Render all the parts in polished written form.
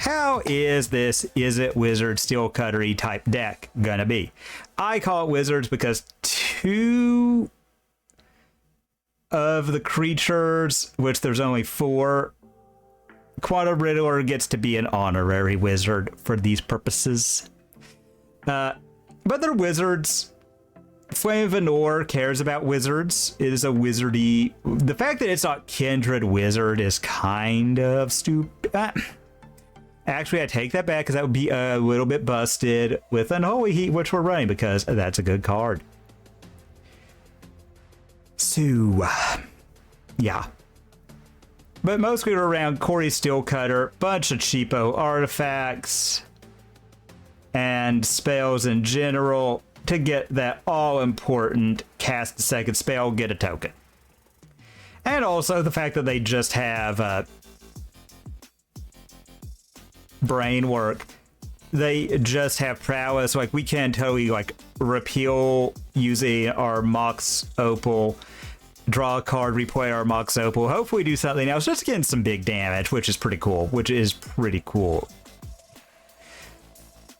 how is this Izzet Wizard Steel Cuttery type deck gonna be? I call it Wizards because 2 of the creatures, which there's only 4, Quantum Riddler gets to be an honorary wizard for these purposes. But they're wizards. Flame of Venor cares about wizards. It is a wizardy... The fact that it's not Kindred Wizard is kind of stupid. Actually, I take that back because that would be a little bit busted with Unholy Heat, which we're running because that's a good card. So, yeah. But mostly we're around Cori-Steel Cutter, bunch of cheapo artifacts, and spells in general to get that all-important cast a second spell, get a token. And also the fact that they just have brain work. They just have prowess. Like, we can totally, like, repeal using our Mox Opal, draw a card, replay our Mox Opal, hopefully do something else, just getting some big damage, which is pretty cool.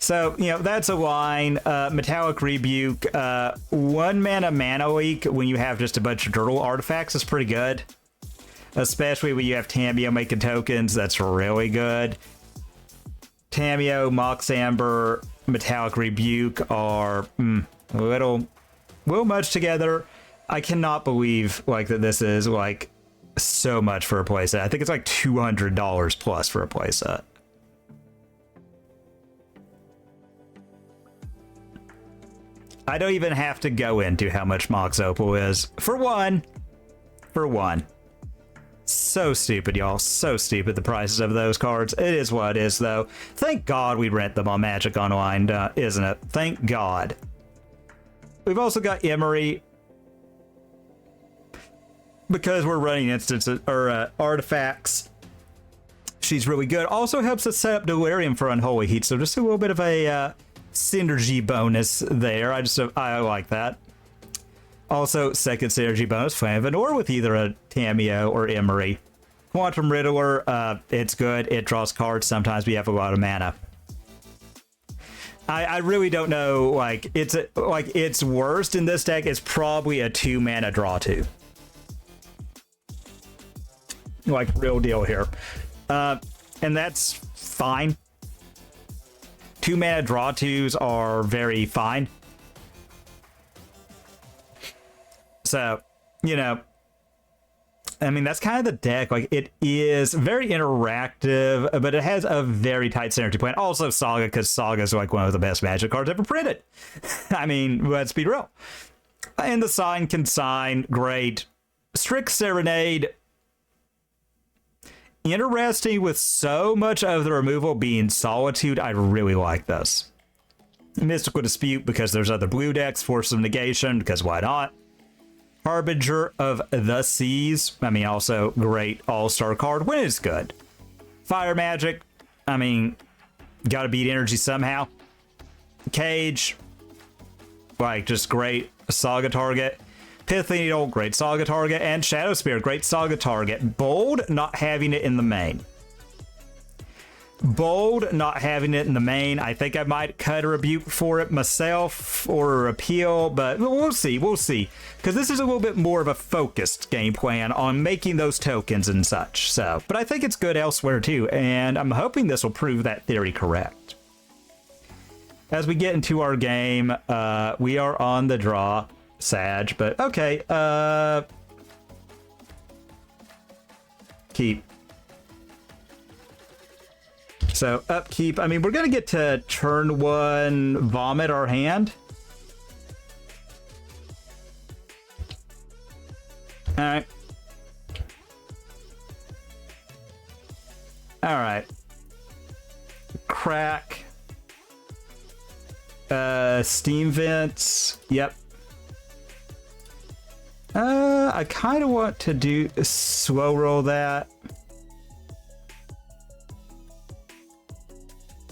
So, you know, that's a line. Metallic Rebuke, 1 mana leak when you have just a bunch of Dirtle artifacts is pretty good. Especially when you have Tamiyo making tokens, that's really good. Tamiyo, Mox Amber, Metallic Rebuke are a little much together. I cannot believe like that this is like so much for a playset. I think it's like $200 plus for a playset. I don't even have to go into how much Mox Opal is. For one. So stupid, y'all. So stupid, the prices of those cards. It is what it is, though. Thank God we rent them on Magic Online, isn't it? Thank God. We've also got Emery, because we're running instances or artifacts. She's really good. Also helps us set up Delirium for Unholy Heat, so just a little bit of a synergy bonus there. I like that. Also, second synergy bonus, Flame of Venor with either a Tamiyo or Emery. Quantum Riddler, it's good. It draws cards. Sometimes we have a lot of mana. I really don't know. Like, its worst in this deck is probably a 2 mana draw 2. Like, real deal here. And that's fine. 2 mana draw 2s are very fine. So, you know, I mean, that's kind of the deck. Like, it is very interactive, but it has a very tight synergy plan. Also, Saga, because Saga is like one of the best Magic cards ever printed. I mean, let's be real. And the Sign can sign, great. Strict Serenade, interesting with so much of the removal being Solitude. I really like this. Mystical Dispute, because there's other blue decks. Force of Negation, because why not? Harbinger of the Seas. I mean, also great all-star card when it's good. Fire Magic. I mean, gotta beat energy somehow. Cage. Like, just great Saga target. Pith Needle, great Saga target. And Shadow Spear, great Saga target. Bold, not having it in the main. Bold, not having it in the main. I think I might cut a rebuke for it myself or a repeal, but we'll see. Because this is a little bit more of a focused game plan on making those tokens and such. So, but I think it's good elsewhere too, and I'm hoping this will prove that theory correct. As we get into our game, we are on the draw, Sag, but okay. Keep. So upkeep, I mean, we're going to get to turn 1, vomit our hand. All right. All right. Crack. Steam vents. Yep. I kind of want to do slow roll that.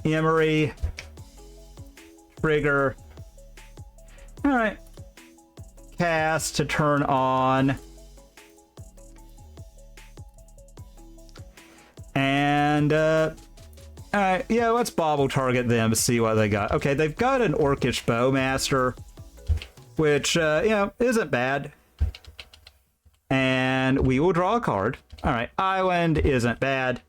Emery, trigger. All right. Cast to turn on. And, all Alright, yeah, let's bobble target them to see what they got. Okay, they've got an Orcish Bowmaster, which, you know, isn't bad. And we will draw a card. Alright, Island isn't bad.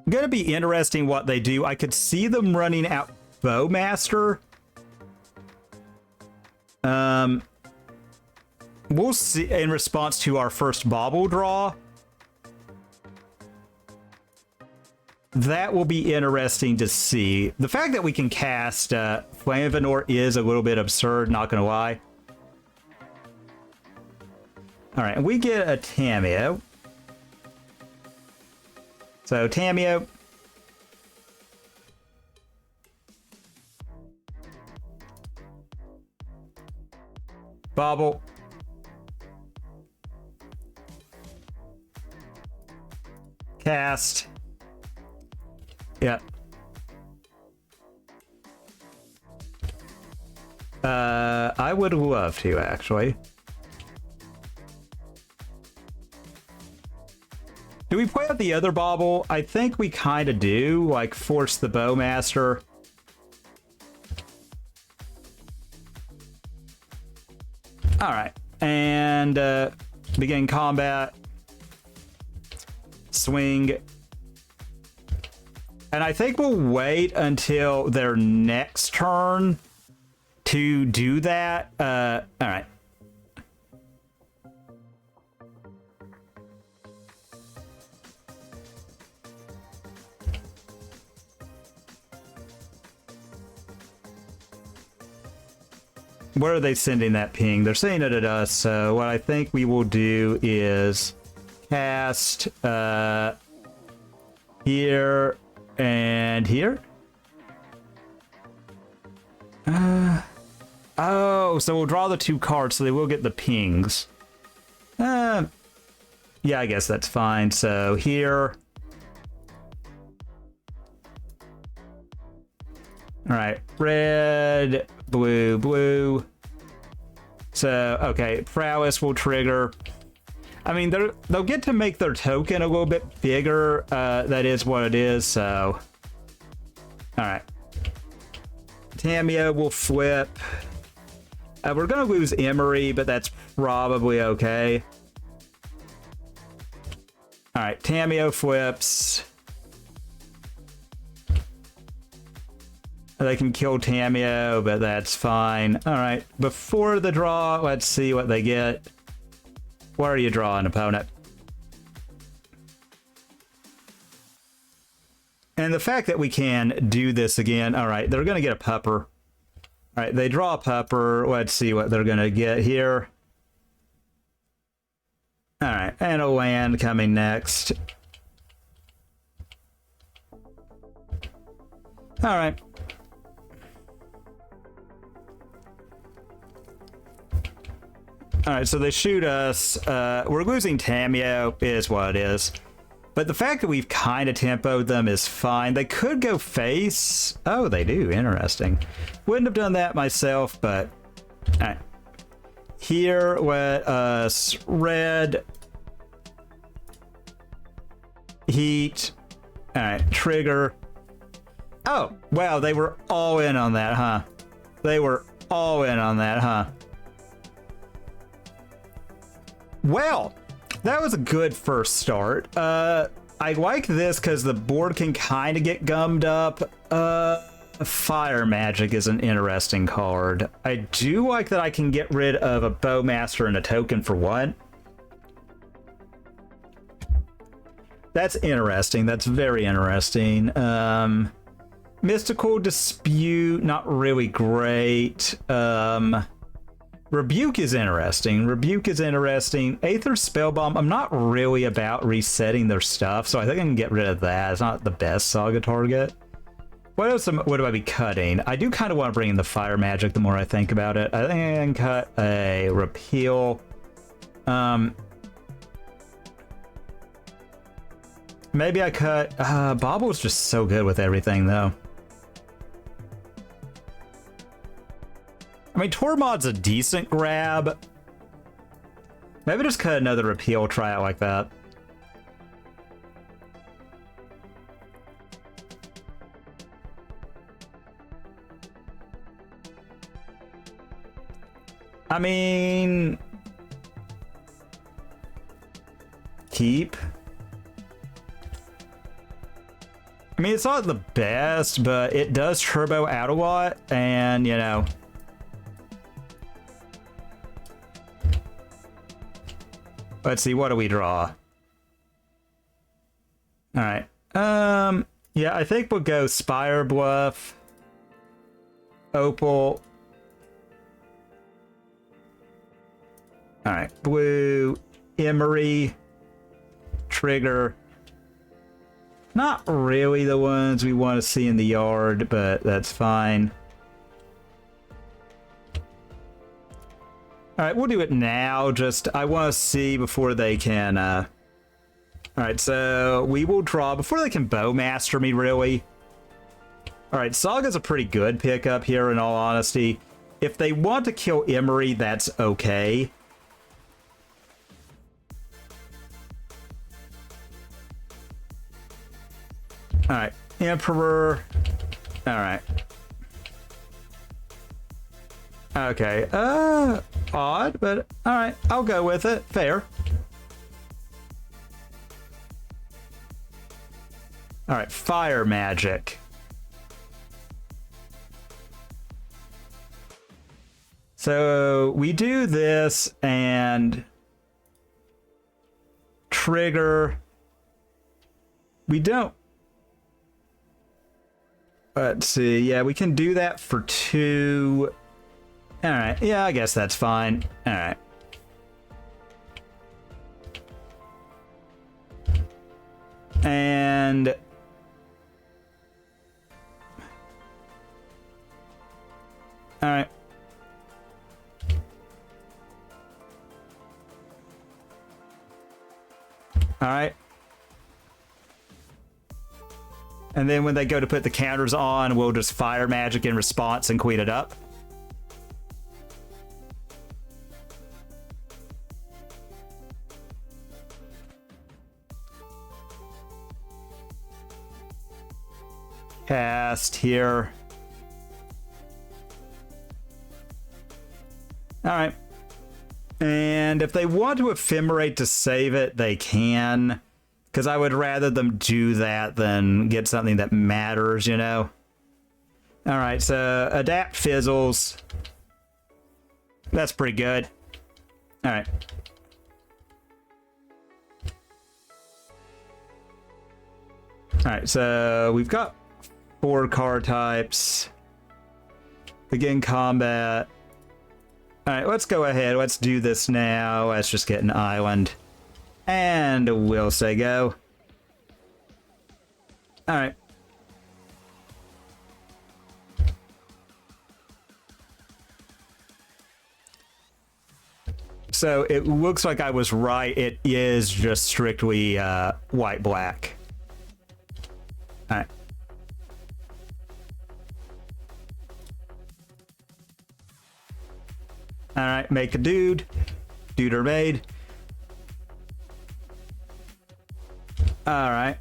Gonna be interesting what they do. I could see them running out Bowmaster. We'll see in response to our first bobble draw. That will be interesting to see. The fact that we can cast Flame Venor is a little bit absurd, not gonna lie. All right, and we get a Tamiyo. So Tamiyo. Bobble. Cast. Yeah. I would love to, actually. Do we play out the other bobble? I think we kind of do, like force the Bowmaster. All right, and begin combat. Swing. And I think we'll wait until their next turn to do that. All right. Where are they sending that ping? They're sending it at us. So what I think we will do is cast here and here. Oh, so we'll draw the two cards, so they will get the pings. Yeah, I guess that's fine. So here. All right, red, blue, blue. So, okay, Prowess will trigger. I mean, they'll get to make their token a little bit bigger. That is what it is, so. All right. Tamiyo will flip. We're going to lose Emery, but that's probably okay. All right, Tamiyo flips. They can kill Tamiyo, but that's fine. All right, before the draw, let's see what they get. What are you drawing, opponent? And the fact that we can do this again, all right, they're going to get a pupper. All right, they draw a pupper. Let's see what they're going to get here. All right, and a land coming next. All right. All right, so they shoot us. We're losing Tamiyo, is what it is. But the fact that we've kind of tempoed them is fine. They could go face. Oh, they do. Interesting. Wouldn't have done that myself, but... All right. Here, let us red. Heat. All right, trigger. Oh, wow, they were all in on that, huh? They were all in on that, huh? Well, that was a good first start. I like this because the board can kind of get gummed up. Fire Magic is an interesting card. I do like that I can get rid of a Bowmaster and a token for one. That's interesting. That's very interesting. Mystical Dispute, not really great. Rebuke is interesting. Rebuke is interesting. Aether Spellbomb, I'm not really about resetting their stuff, so I think I can get rid of that. It's not the best Saga target. What else would I be cutting? I do kind of want to bring in the Fire Magic the more I think about it. I think I can cut a Repeal. Maybe I cut... Bobble's just so good with everything, though. I mean, Tormod's a decent grab. Maybe just cut another repeal, try it like that. I mean... keep. I mean, it's not the best, but it does turbo out a lot, and, you know... Let's see, what do we draw? Alright. Yeah, I think we'll go Spire Bluff, Opal. Alright, blue, Emery, Trigger. Not really the ones we want to see in the yard, but that's fine. Alright, we'll do it now. Just, I want to see before they can, Alright, so we will draw before they can Bowmaster me, really. Alright, Saga's a pretty good pickup here, in all honesty. If they want to kill Emery, that's okay. Alright, Emperor. Alright. Okay, odd, but alright, I'll go with it. Fair. Alright, Fire Magic. So we do this and trigger. We don't. Let's see. Yeah, we can do that for 2. All right. Yeah, I guess that's fine. All right. And all right. All right. And then when they go to put the counters on, we'll just Fire Magic in response and queen it up. Cast here. All right. And if they want to ephemerate to save it, they can. Because I would rather them do that than get something that matters, you know? All right, so adapt fizzles. That's pretty good. All right. All right, so we've got 4 card types. Begin combat. All right, let's go ahead. Let's do this now. Let's just get an island. And we'll say go. All right. So it looks like I was right. It is just strictly white-black. All right. All right, make a dude. Dude or made. All right.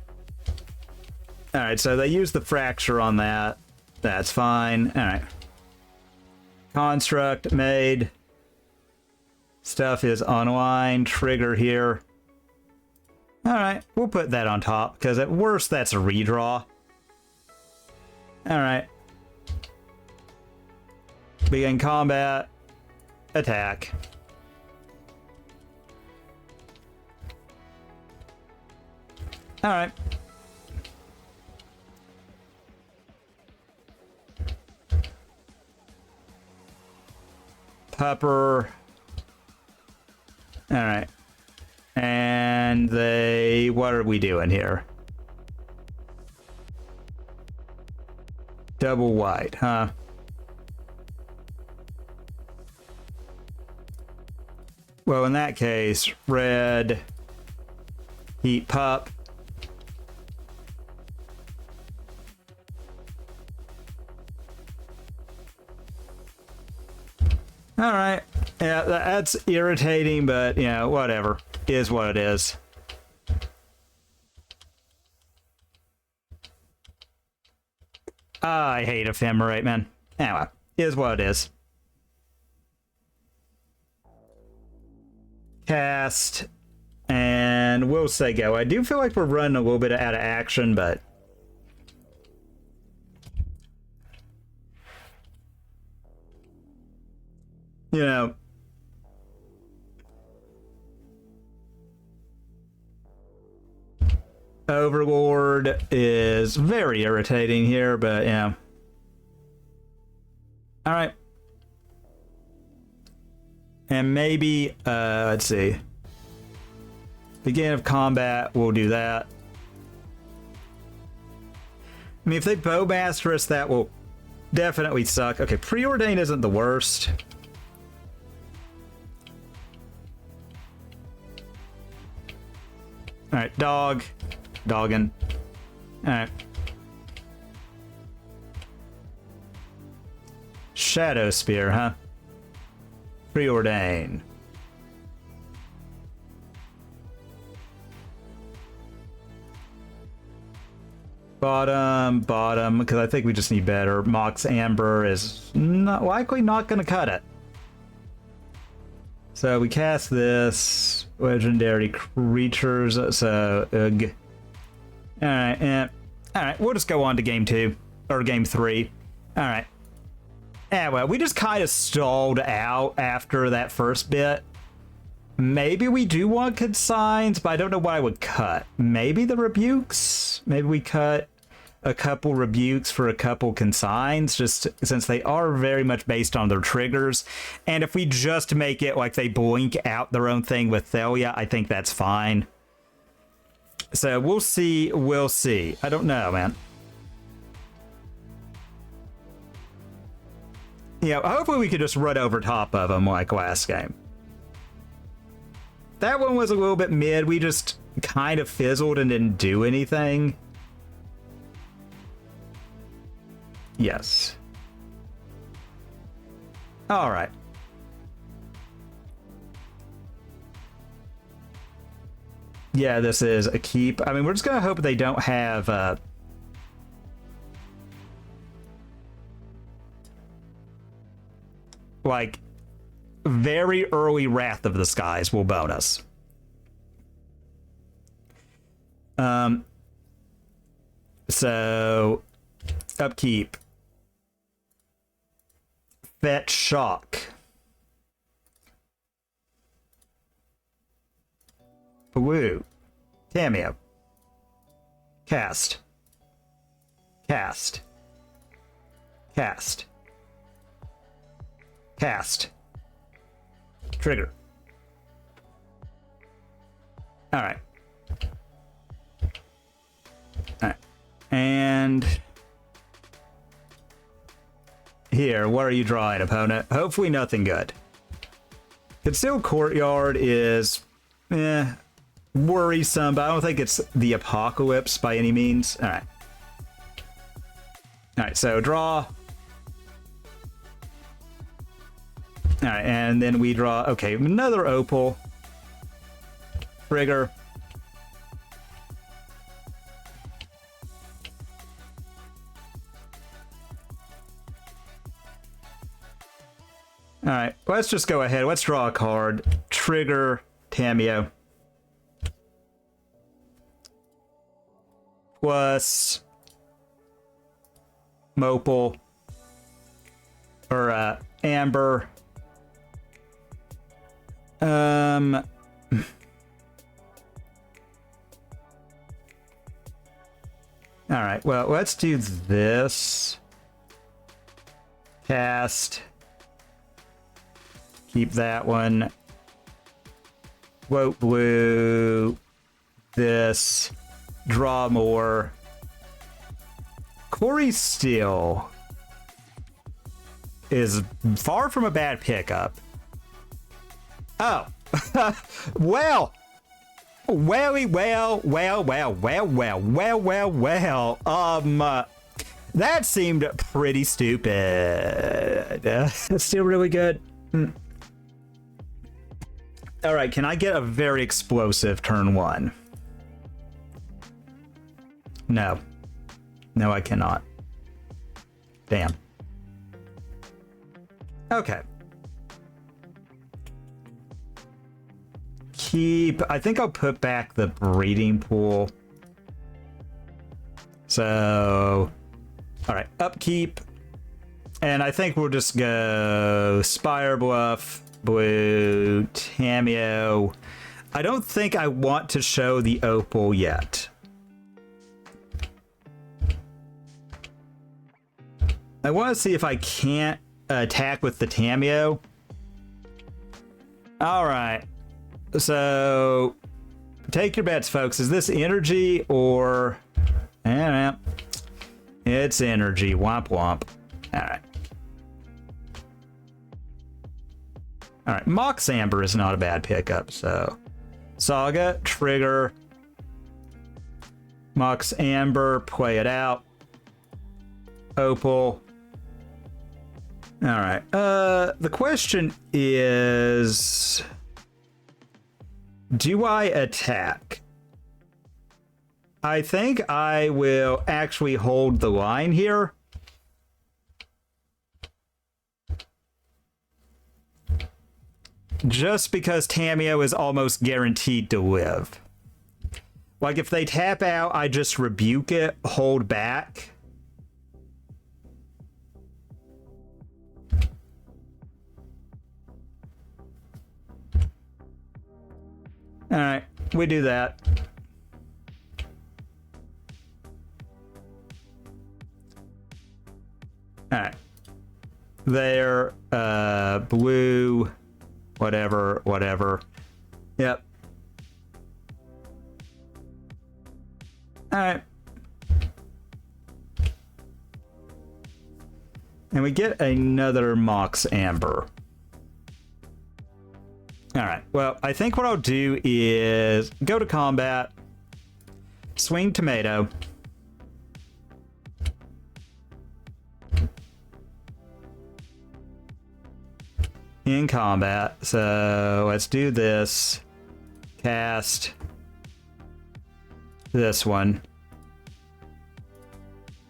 All right, so they use the fracture on that. That's fine. All right. Construct made. Stuff is online. Trigger here. All right, we'll put that on top because at worst that's a redraw. All right. Begin combat. Attack. All right. Pupper. All right. And they, what are we doing here? Double white, huh? Well, in that case, red, heat pup. All right, Yeah, that's irritating, but, you know, whatever. Is what it is. I hate Ephemerate, man. Anyway, is what it is. Cast. And we'll say go. I do feel like we're running a little bit out of action, but... You know... Overlord is very irritating here, but yeah. Alright. And maybe, let's see. Beginning of combat, we'll do that. I mean, if they Bowmaster us, that will definitely suck. Okay, Preordain isn't the worst. Alright, dog. Dogging. Alright. Shadow Spear, huh? Preordain. Bottom, because I think we just need better. Mox Amber is likely not going to cut it. So we cast this. Legendary creatures, so ugh. Alright, alright, we'll just go on to game 2. Or game 3. Alright. Yeah, well, we just kind of stalled out after that first bit. Maybe we do want consigns, but I don't know what I would cut. Maybe the rebukes? Maybe we cut a couple rebukes for a couple consigns, just since they are very much based on their triggers. And if we just make it like they blink out their own thing with Thalia, I think that's fine. So we'll see, we'll see. I don't know, man. Yeah, hopefully we could just run over top of them like last game. That one was a little bit mid. We just kind of fizzled and didn't do anything. Yes. All right. Yeah, this is a keep. I mean, we're just going to hope they don't have... like, very early Wrath of the Skies will bonus. So, upkeep. Fetch Shock. Woo. Cameo. Cast. Cast. Cast. Cast. Trigger. Alright. Alright. And... here, what are you drawing, opponent? Hopefully nothing good. Concealed Courtyard is... worrisome, but I don't think it's the apocalypse by any means. Alright. Alright, so draw... Alright, and then we draw, okay, another Opal. Trigger. Alright, let's just go ahead. Let's draw a card. Trigger, Tameo. Plus... Mopal. Or, Amber. Alright, well, let's do this. Cast. Keep that one. Quote blue. This. Draw more. Cori-Steel is far from a bad pickup. Oh. Well. That seemed pretty stupid. That's still really good. All right, can I get a very explosive turn 1? No. No, I cannot. Damn. Okay. I think I'll put back the breeding pool. So, all right, upkeep. And I think we'll just go Spire Bluff, blue, Tamiyo. I don't think I want to show the Opal yet. I want to see if I can't attack with the Tamiyo. All right. So, take your bets, folks. Is this energy or... I don't know. It's energy. Womp womp. All right. All right. Mox Amber is not a bad pickup. So, Saga, trigger. Mox Amber, play it out. Opal. All right. The question is... Do I attack? I think I will actually hold the line here. Just because Tamiyo is almost guaranteed to live. Like if they tap out, I just rebuke it, hold back. All right, we do that. All right. There, blue, whatever. Yep. All right. And we get another Mox Amber. All right. Well, I think what I'll do is go to combat, swing tomato. In combat. So let's do this. Cast this one.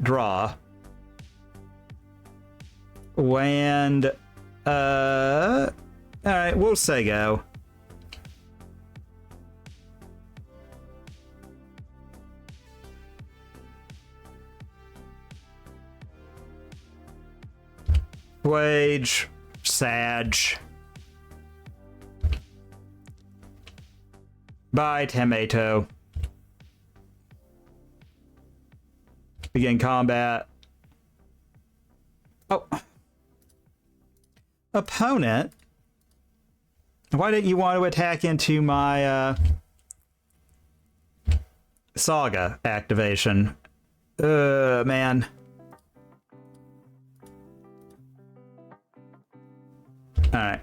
Draw. Land. All right, we'll say go. Wage, Sag. Bye, tomato. Begin combat. Oh. Opponent. Why didn't you want to attack into my Saga activation? Man. Alright.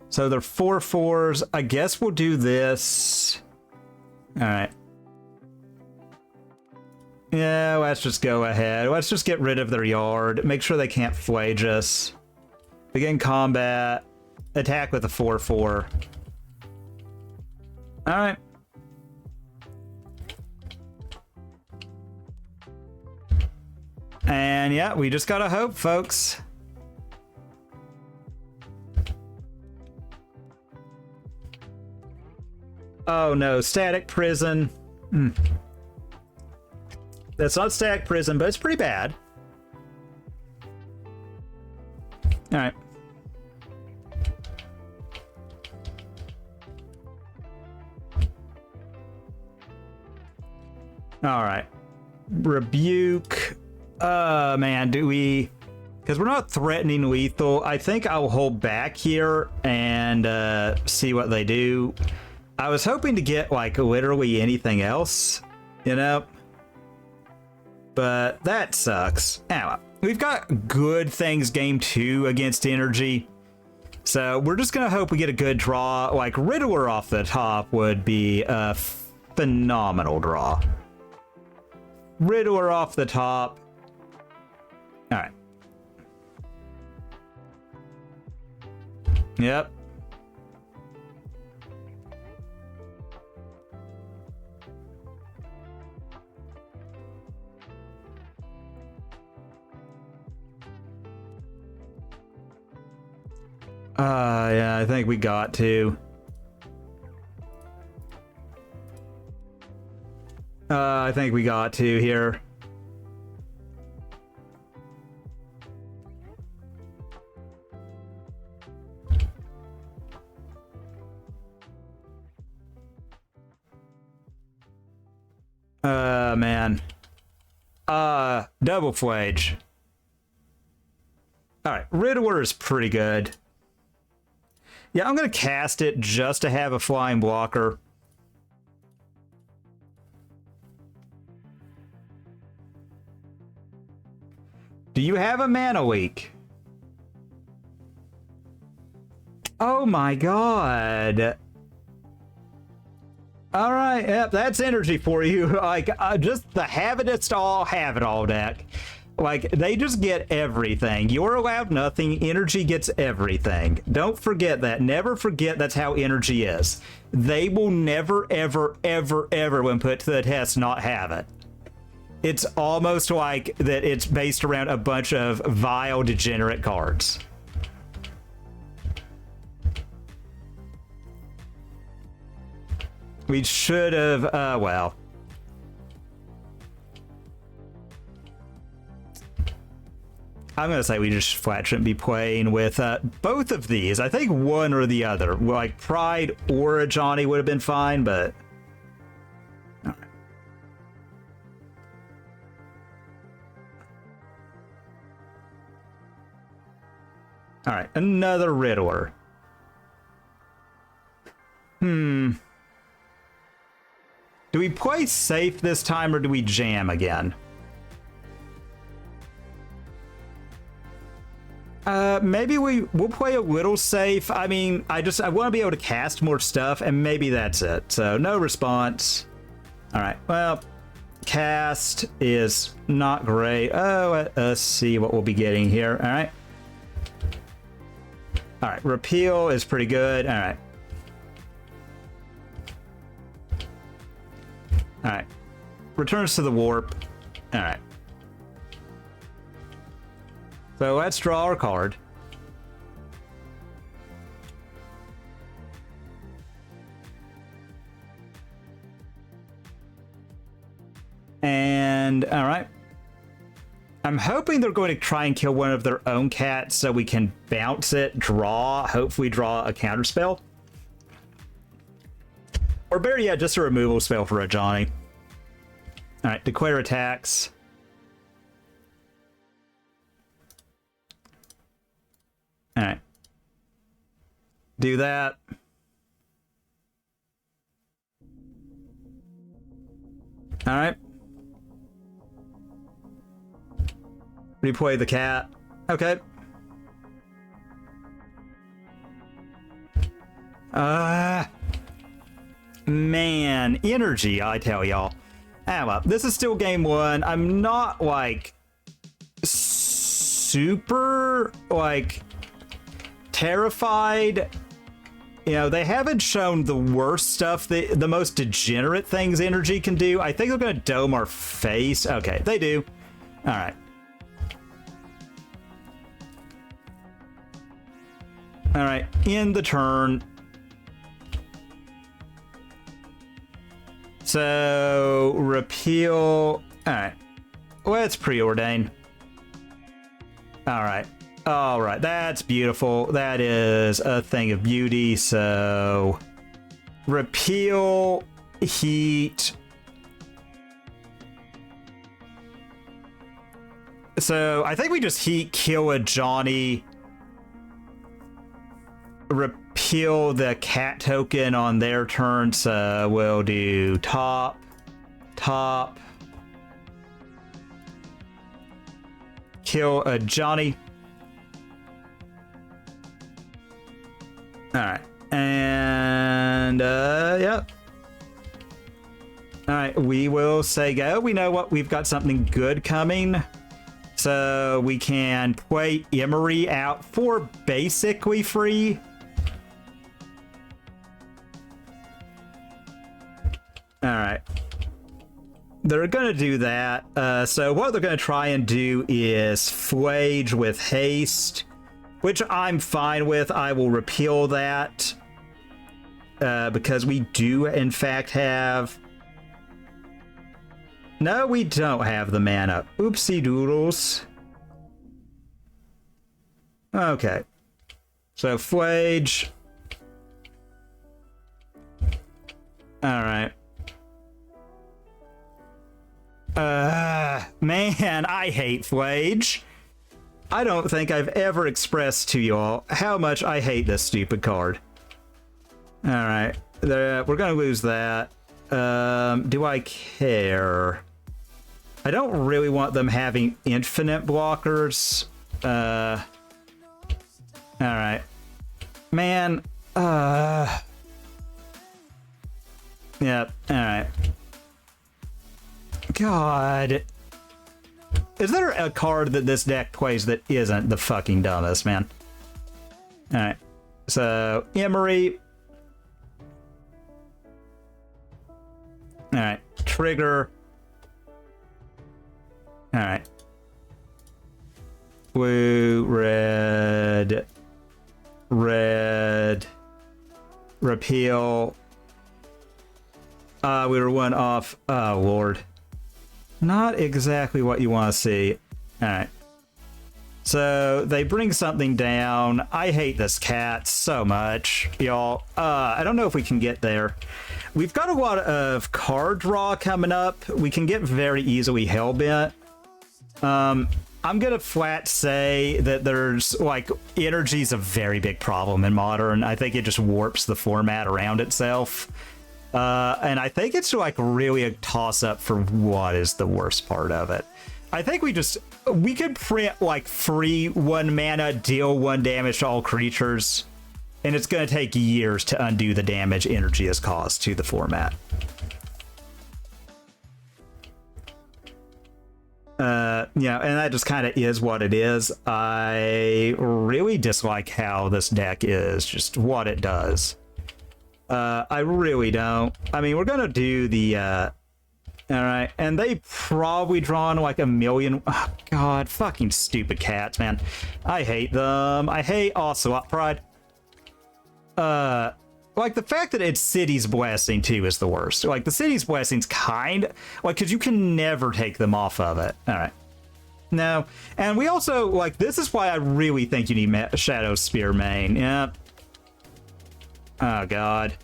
So they're 4/4s. I guess we'll do this. Alright. Yeah, let's just go ahead. Let's just get rid of their yard. Make sure they can't flage us. Begin combat. Attack with a 4/4. Alright. And yeah, we just gotta hope, folks. Oh no, static prison. That's not static prison, but it's pretty bad. Alright. Alright. Rebuke. Man, do we... Because we're not threatening lethal. I think I'll hold back here and see what they do. I was hoping to get, like, literally anything else, you know? But that sucks. Anyway, we've got good things game 2 against energy. So we're just going to hope we get a good draw. Like, Riddler off the top would be a phenomenal draw. Riddler off the top. All right. Yep. Yeah, I think we got to. I think we got to here. Man. Double Flage. Alright, Riddler is pretty good. Yeah, I'm gonna cast it just to have a flying blocker. Do you have a mana leak? Oh my god. Alright, yep, that's energy for you. Like, just the have it all, have it all deck. Like, they just get everything. You're allowed nothing, energy gets everything. Don't forget that. Never forget that's how energy is. They will never, ever, ever, ever, when put to the test, not have it. It's almost like that it's based around a bunch of vile, degenerate cards. We should have, well. I'm going to say we just flat shouldn't be playing with both of these. I think one or the other. Like, Pride or a Johnny would have been fine, but... All right. All right, another Riddler. Do we play safe this time, or do we jam again? Maybe we'll play a little safe. I mean, I want to be able to cast more stuff, and maybe that's it. So, no response. All right, well, cast is not great. Oh, let's see what we'll be getting here. All right. All right, repeal is pretty good. All right. All right. Returns to the warp. All right. So let's draw our card. And, all right. I'm hoping they're going to try and kill one of their own cats so we can bounce it, draw, hopefully draw a counter spell. Or better yet, just a removal spell for a Johnny. All right, declare attacks. All right. Do that. All right. Replay the cat. Okay. Man, energy, I tell y'all. Ah, well, this is still game one. I'm not, like, super, like, terrified. You know, they haven't shown the worst stuff, the most degenerate things energy can do. I think they're going to dome our face. Okay, they do. All right. All right, end the turn. So, repeal. All right, let's preordain. All right. All right, that's beautiful. That is a thing of beauty. So, repeal, heat. So, I think we just heat, kill a Johnny. Repeal the cat token on their turn. So, we'll do top, top. Kill a Johnny. All right, and yep. All right, we will say go. We know what we've got something good coming, so we can play Emery out for basically free. Alright. They're gonna do that. So what they're gonna try and do is Flage with haste, which I'm fine with. I will repeal that. Because we do, in fact, have... No, we don't have the mana. Oopsie doodles. Okay. So, Flage. Alright. Man, I hate Flage. I don't think I've ever expressed to y'all how much I hate this stupid card. Alright, we're gonna lose that. Do I care? I don't really want them having infinite blockers. Alright. Man, Yep, alright. God. Is there a card that this deck plays that isn't the fucking dumbest, man? Alright. So, Emery. Alright. Trigger. Alright. Blue, red. Red. Repeal. We were one off. Oh, Lord. Not exactly what you want to see. Alright. So, they bring something down. I hate this cat so much, y'all. I don't know if we can get there. We've got a lot of card draw coming up. We can get very easily hellbent. I'm gonna flat say that there's, like, energy's a very big problem in Modern. I think it just warps the format around itself. And I think it's, like, really a toss-up for what is the worst part of it. I think we could print, like, free 1 mana, deal 1 damage to all creatures, and it's gonna take years to undo the damage energy has caused to the format. Yeah, and that just kind of is what it is. I really dislike how this deck is, just what it does. I really don't. I mean, we're gonna do the, alright, and they probably drawn like a million, oh, God, fucking stupid cats, man. I hate them. I hate Ocelot Pride. Like, the fact that it's City's Blessing, too, is the worst. Like, the City's Blessing's kind... Like, because you can never take them off of it. Alright. No. And we also, like, this is why I really think you need Shadow Spear main. Yep. Oh, God.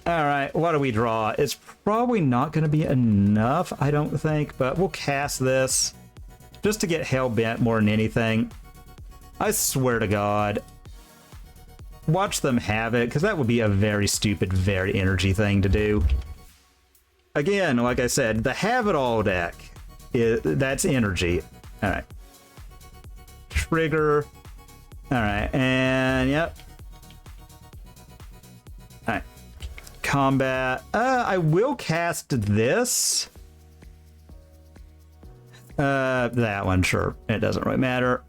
Alright, what do we draw? It's probably not going to be enough, I don't think, but we'll cast this. Just to get hell-bent more than anything. I swear to God. Watch them have it, because that would be a very stupid, very energy thing to do. Again, like I said, the have-it-all deck, that's energy. Alright. Trigger. Alright, and yep. Alright. Combat. I will cast this. That one, sure. It doesn't really matter.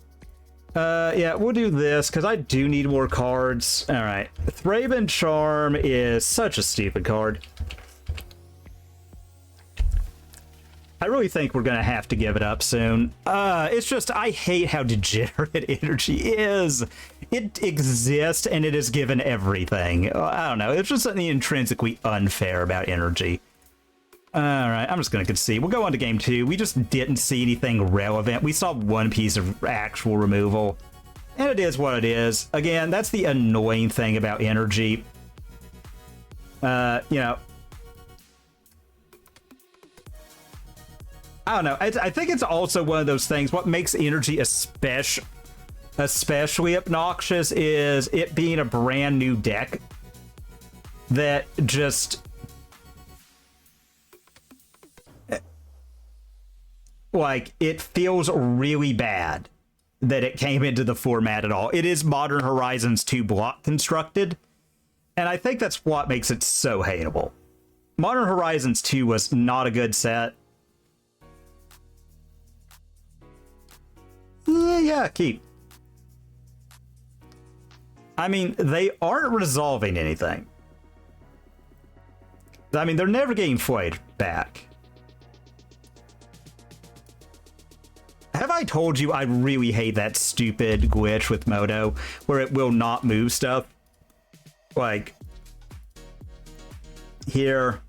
Yeah, we'll do this, because I do need more cards. Alright. Thraben Charm is such a stupid card. I really think we're going to have to give it up soon. It's just, I hate how degenerate energy is. It exists, and it is given everything. I don't know, it's just something intrinsically unfair about energy. Alright, I'm just going to concede. We'll go on to game 2. We just didn't see anything relevant. We saw one piece of actual removal. And it is what it is. Again, that's the annoying thing about energy. You know. I don't know. I think it's also one of those things. What makes energy especially obnoxious is it being a brand new deck that just... Like, it feels really bad that it came into the format at all. It is Modern Horizons 2 block constructed, and I think that's what makes it so hateable. Modern Horizons 2 was not a good set. Yeah, keep. I mean, they aren't resolving anything. I mean, they're never getting flayed back. Have I told you I really hate that stupid glitch with Moto where it will not move stuff? Like, here,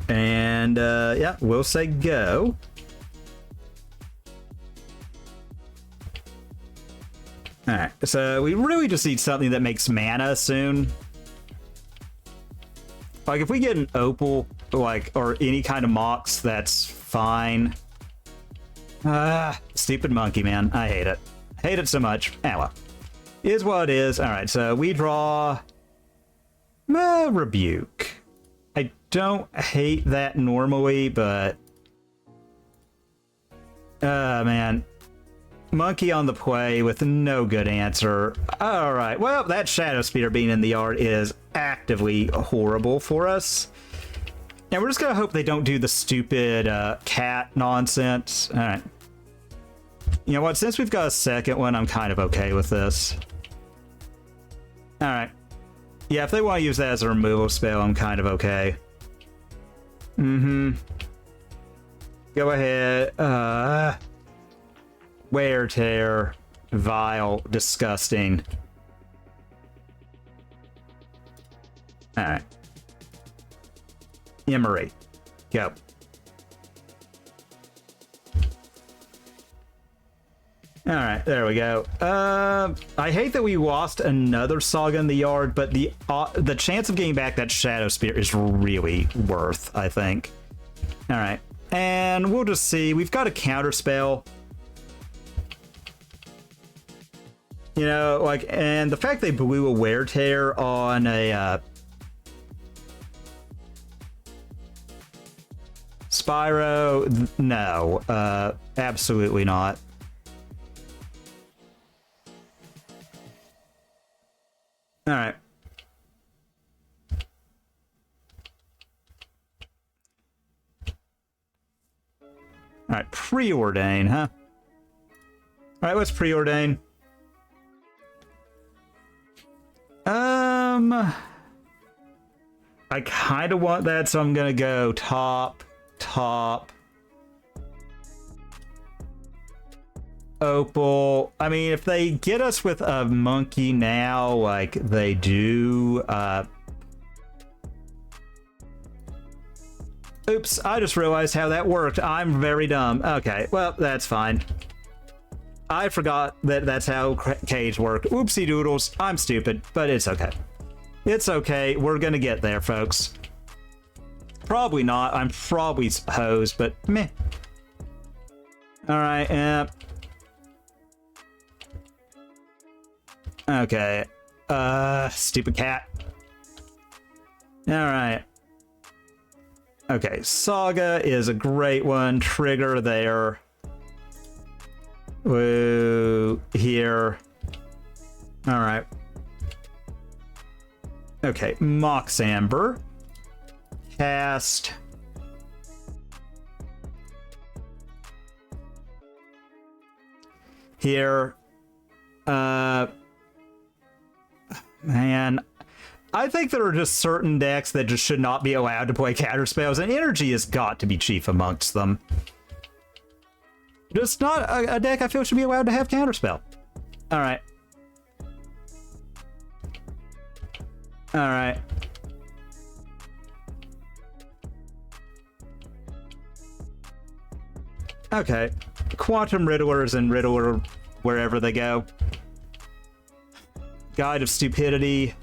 and yeah, we'll say go. Alright, so we really just need something that makes mana soon. Like, if we get an Opal, like, or any kind of Mox, that's fine. Stupid monkey, man. I hate it. Hate it so much. Ah, well. Is what it is. Alright, so we draw... Rebuke. I don't hate that normally, but... man. Monkey on the play with no good answer. Alright, well, that Shadow Speeder being in the yard is actively horrible for us. And we're just gonna hope they don't do the stupid cat nonsense. Alright. You know what, since we've got a second one, I'm kind of okay with this. Alright. Yeah, if they want to use that as a removal spell, I'm kind of okay. Go ahead. Wear tear, vile, disgusting. Alright. Emery. Go. Alright, there we go. I hate that we lost another Saga in the yard, but the chance of getting back that Shadow Spear is really worth, I think. Alright. And we'll just see. We've got a counter spell. You know, like, and the fact they blew a Wear Tear on a Spyro, no, absolutely not. All right. All right, preordain, huh? All right, let's preordain. I kind of want that, so I'm gonna go top, Opal. I mean, if they get us with a monkey now, like they do, oops, I just realized how that worked. I'm very dumb. Okay, well, that's fine. I forgot that that's how Cage worked. Oopsie doodles. I'm stupid, but it's okay. It's okay. We're gonna get there, folks. Probably not. I'm probably hosed, but meh. Alright, okay. Stupid cat. Alright. Okay, Saga is a great one. Trigger there. Woo, here. Alright. Okay, Mox Amber. Cast. Here. Man. I think there are just certain decks that just should not be allowed to play counter spells, and energy has got to be chief amongst them. Just not a deck I feel should be allowed to have counterspell. Alright. Alright. Okay. Quantum Riddlers and Riddler wherever they go. Guide of Stupidity.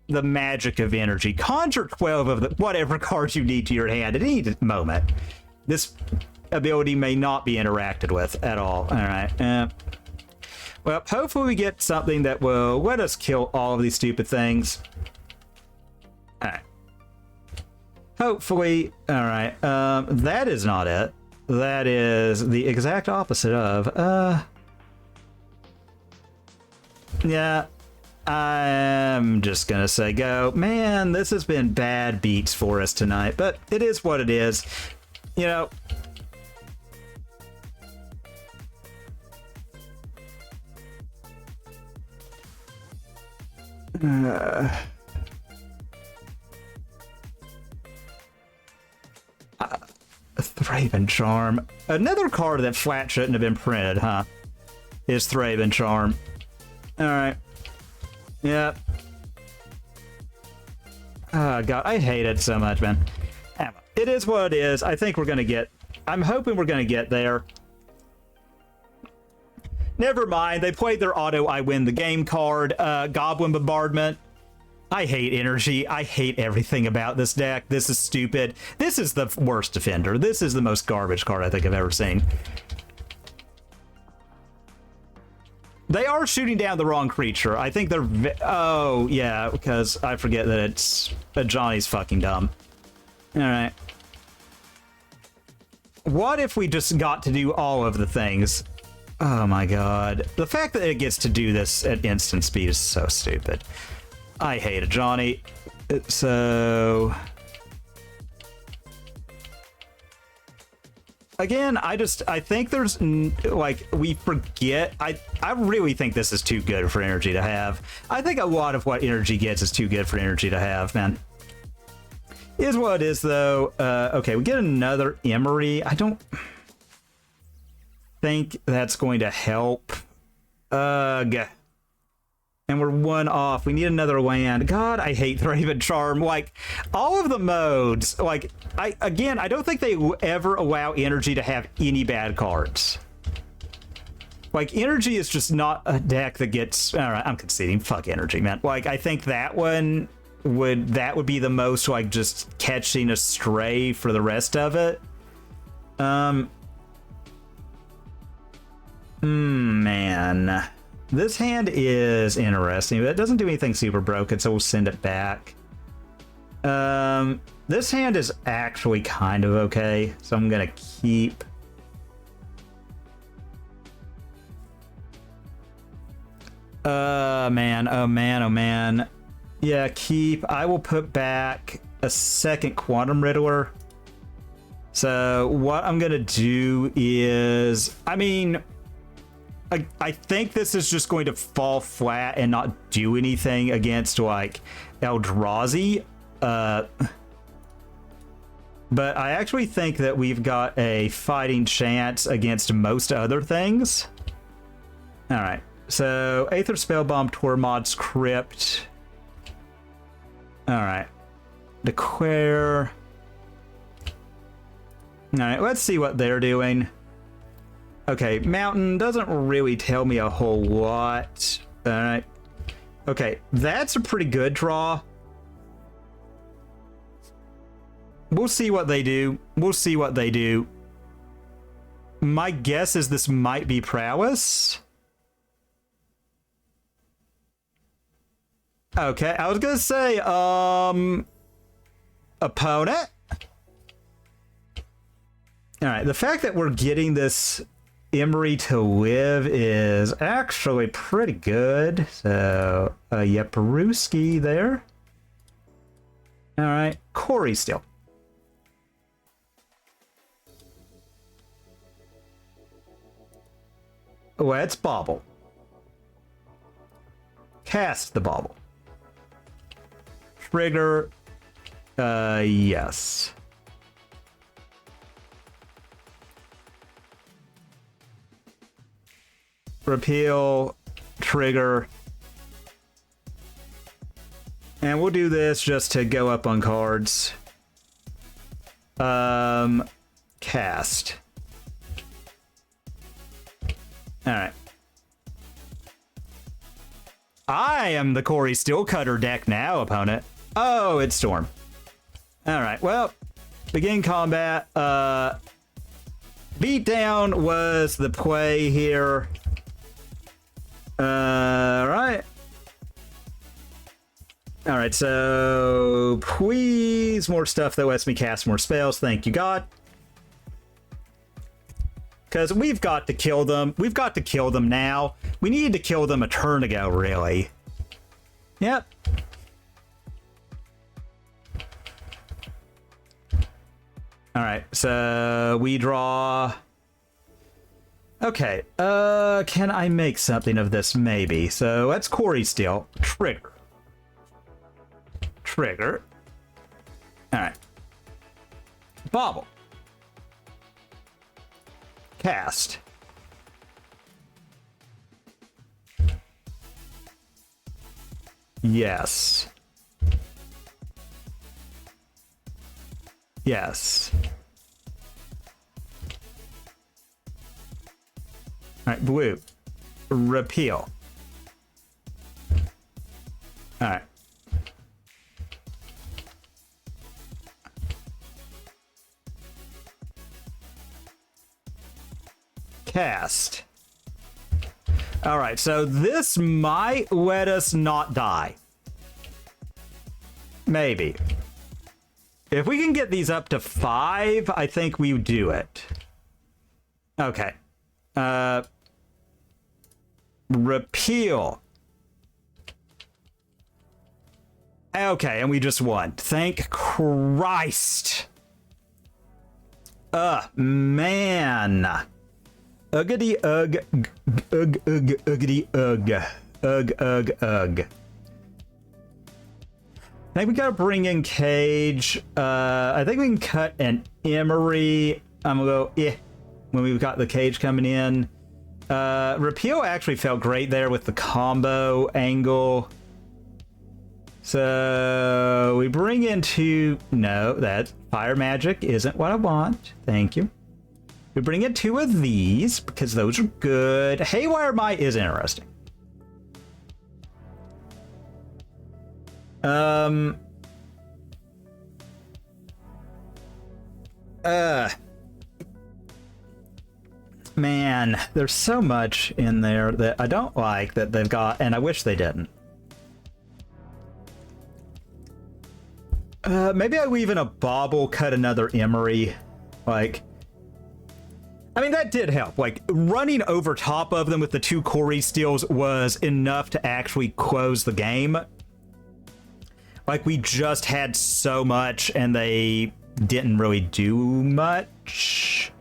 The magic of energy. Conjure 12 of the whatever cards you need to your hand at any moment. This ability may not be interacted with at all. Alright. Well, hopefully we get something that will let us kill all of these stupid things. Alright. Hopefully. Alright. That is not it. That is the exact opposite of. Yeah. I'm just gonna say go. Man, this has been bad beats for us tonight, but it is what it is. You know, Thraben Charm. Another card that flat shouldn't have been printed, huh? Is Thraben Charm. Alright. Yep. Oh, God. I hate it so much, man. It is what it is. I think we're going to get... I'm hoping we're going to get there. Never mind. They played their auto I win the game card. Goblin Bombardment. I hate energy. I hate everything about this deck. This is stupid. This is the worst defender. This is the most garbage card I think I've ever seen. They are shooting down the wrong creature. I think they're... Oh, yeah, because I forget that it's... Johnny's fucking dumb. Alright. What if we just got to do all of the things? Oh my god. The fact that it gets to do this at instant speed is so stupid. I hate it, Johnny. So... Again, I think there's, like, we forget. I really think this is too good for energy to have. I think a lot of what energy gets is too good for energy to have, man. Is what it is, though. Okay, we get another Emery. I don't think that's going to help. Ugh. And we're one off. We need another land. God, I hate Thraben Charm. Like, all of the modes, like, I don't think they ever allow energy to have any bad cards. Like, energy is just not a deck that gets... All right, I'm conceding. Fuck energy, man. Like, I think that one would be the most, like, just catching a stray for the rest of it. Man... This hand is interesting, but it doesn't do anything super broken, so we'll send it back. This hand is actually kind of okay, so I'm gonna keep. Man, oh man, oh man. Yeah, keep. I will put back a second Quantum Riddler. So what I'm gonna do is, I mean... I think this is just going to fall flat and not do anything against, like, Eldrazi. But I actually think that we've got a fighting chance against most other things. Alright, so Aether Spellbomb, Tormod's Crypt. Alright. Declare. Alright, let's see what they're doing. Okay, Mountain doesn't really tell me a whole lot. Alright. Okay, that's a pretty good draw. We'll see what they do. We'll see what they do. My guess is this might be Prowess. Okay, I was gonna say, opponent? Alright, the fact that we're getting this Emery to live is actually pretty good. So, yeah, Peruski there. Alright, Cori-Steel. Let's bobble. Cast the bauble. Trigger. Yes. Repeal, trigger, and we'll do this just to go up on cards. Cast. All right. I am the Cori-Steel Cutter deck now, opponent. Oh, it's Storm. All right. Well, begin combat. Beatdown was the play here. Right. Alright, so please more stuff that lets me cast more spells. Thank you, God. Because we've got to kill them. We've got to kill them now. We needed to kill them a turn ago, really. Yep. Alright, so we draw... Okay, can I make something of this? Maybe. So let's Cori-Steel. Trigger. Trigger. All right. Bobble. Cast. Yes. Yes. All right, blue. Repeal. All right. Cast. All right, so this might let us not die. Maybe. If we can get these up to 5, I think we do it. Okay. Repeal. Okay, and we just won. Thank Christ. Man. Uggity ugg. Ugg, ugg, uggity ugg. Ugg, ugg, ugg. I think we gotta bring in Cage. I think we can cut an Emery. I'm gonna go, when we've got the Cage coming in. Repeal actually felt great there with the combo angle. So we bring in 2. No, that fire magic isn't what I want. Thank you. We bring in 2 of these because those are good. Haywire Might is interesting. Man, there's so much in there that I don't like that they've got, and I wish they didn't. Maybe I weave in a bauble, cut another Emery. Like, I mean, that did help. Like, running over top of them with the 2 Cori-Steels was enough to actually close the game. Like, we just had so much, and they didn't really do much.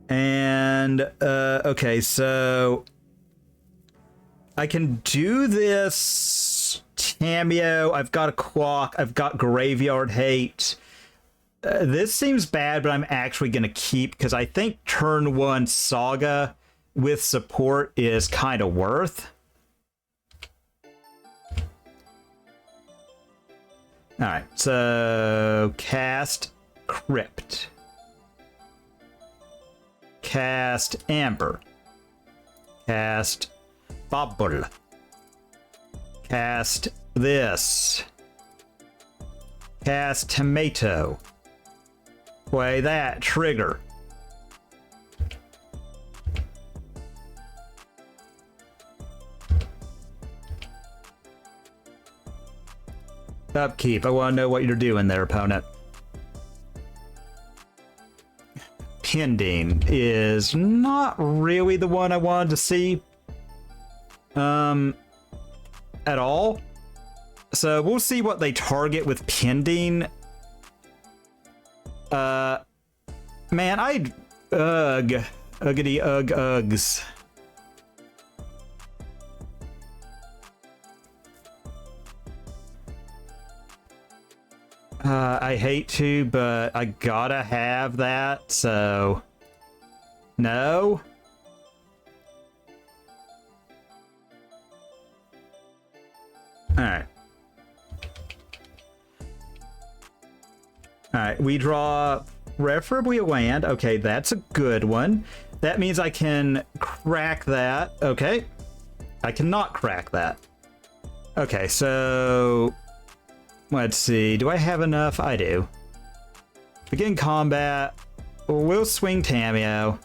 And, okay, so I can do this Cameo. I've got a Clock. I've got Graveyard Hate. This seems bad, but I'm actually going to keep, because I think turn 1 Saga with support is kind of worth. All right, so cast Crypt. Cast Amber. Cast Bubble. Cast this. Cast Tomato. Play that. Trigger. Upkeep. I want to know what you're doing there, opponent. Pending is not really the one I wanted to see. At all. So we'll see what they target with pending. Man, uggity ugg uggs. I hate to, but I gotta have that, so no. Alright. Alright, we draw preferably a land. Okay, that's a good one. That means I can crack that. Okay. I cannot crack that. Okay, so let's see. Do I have enough? I do. Begin combat. We'll swing Tameo.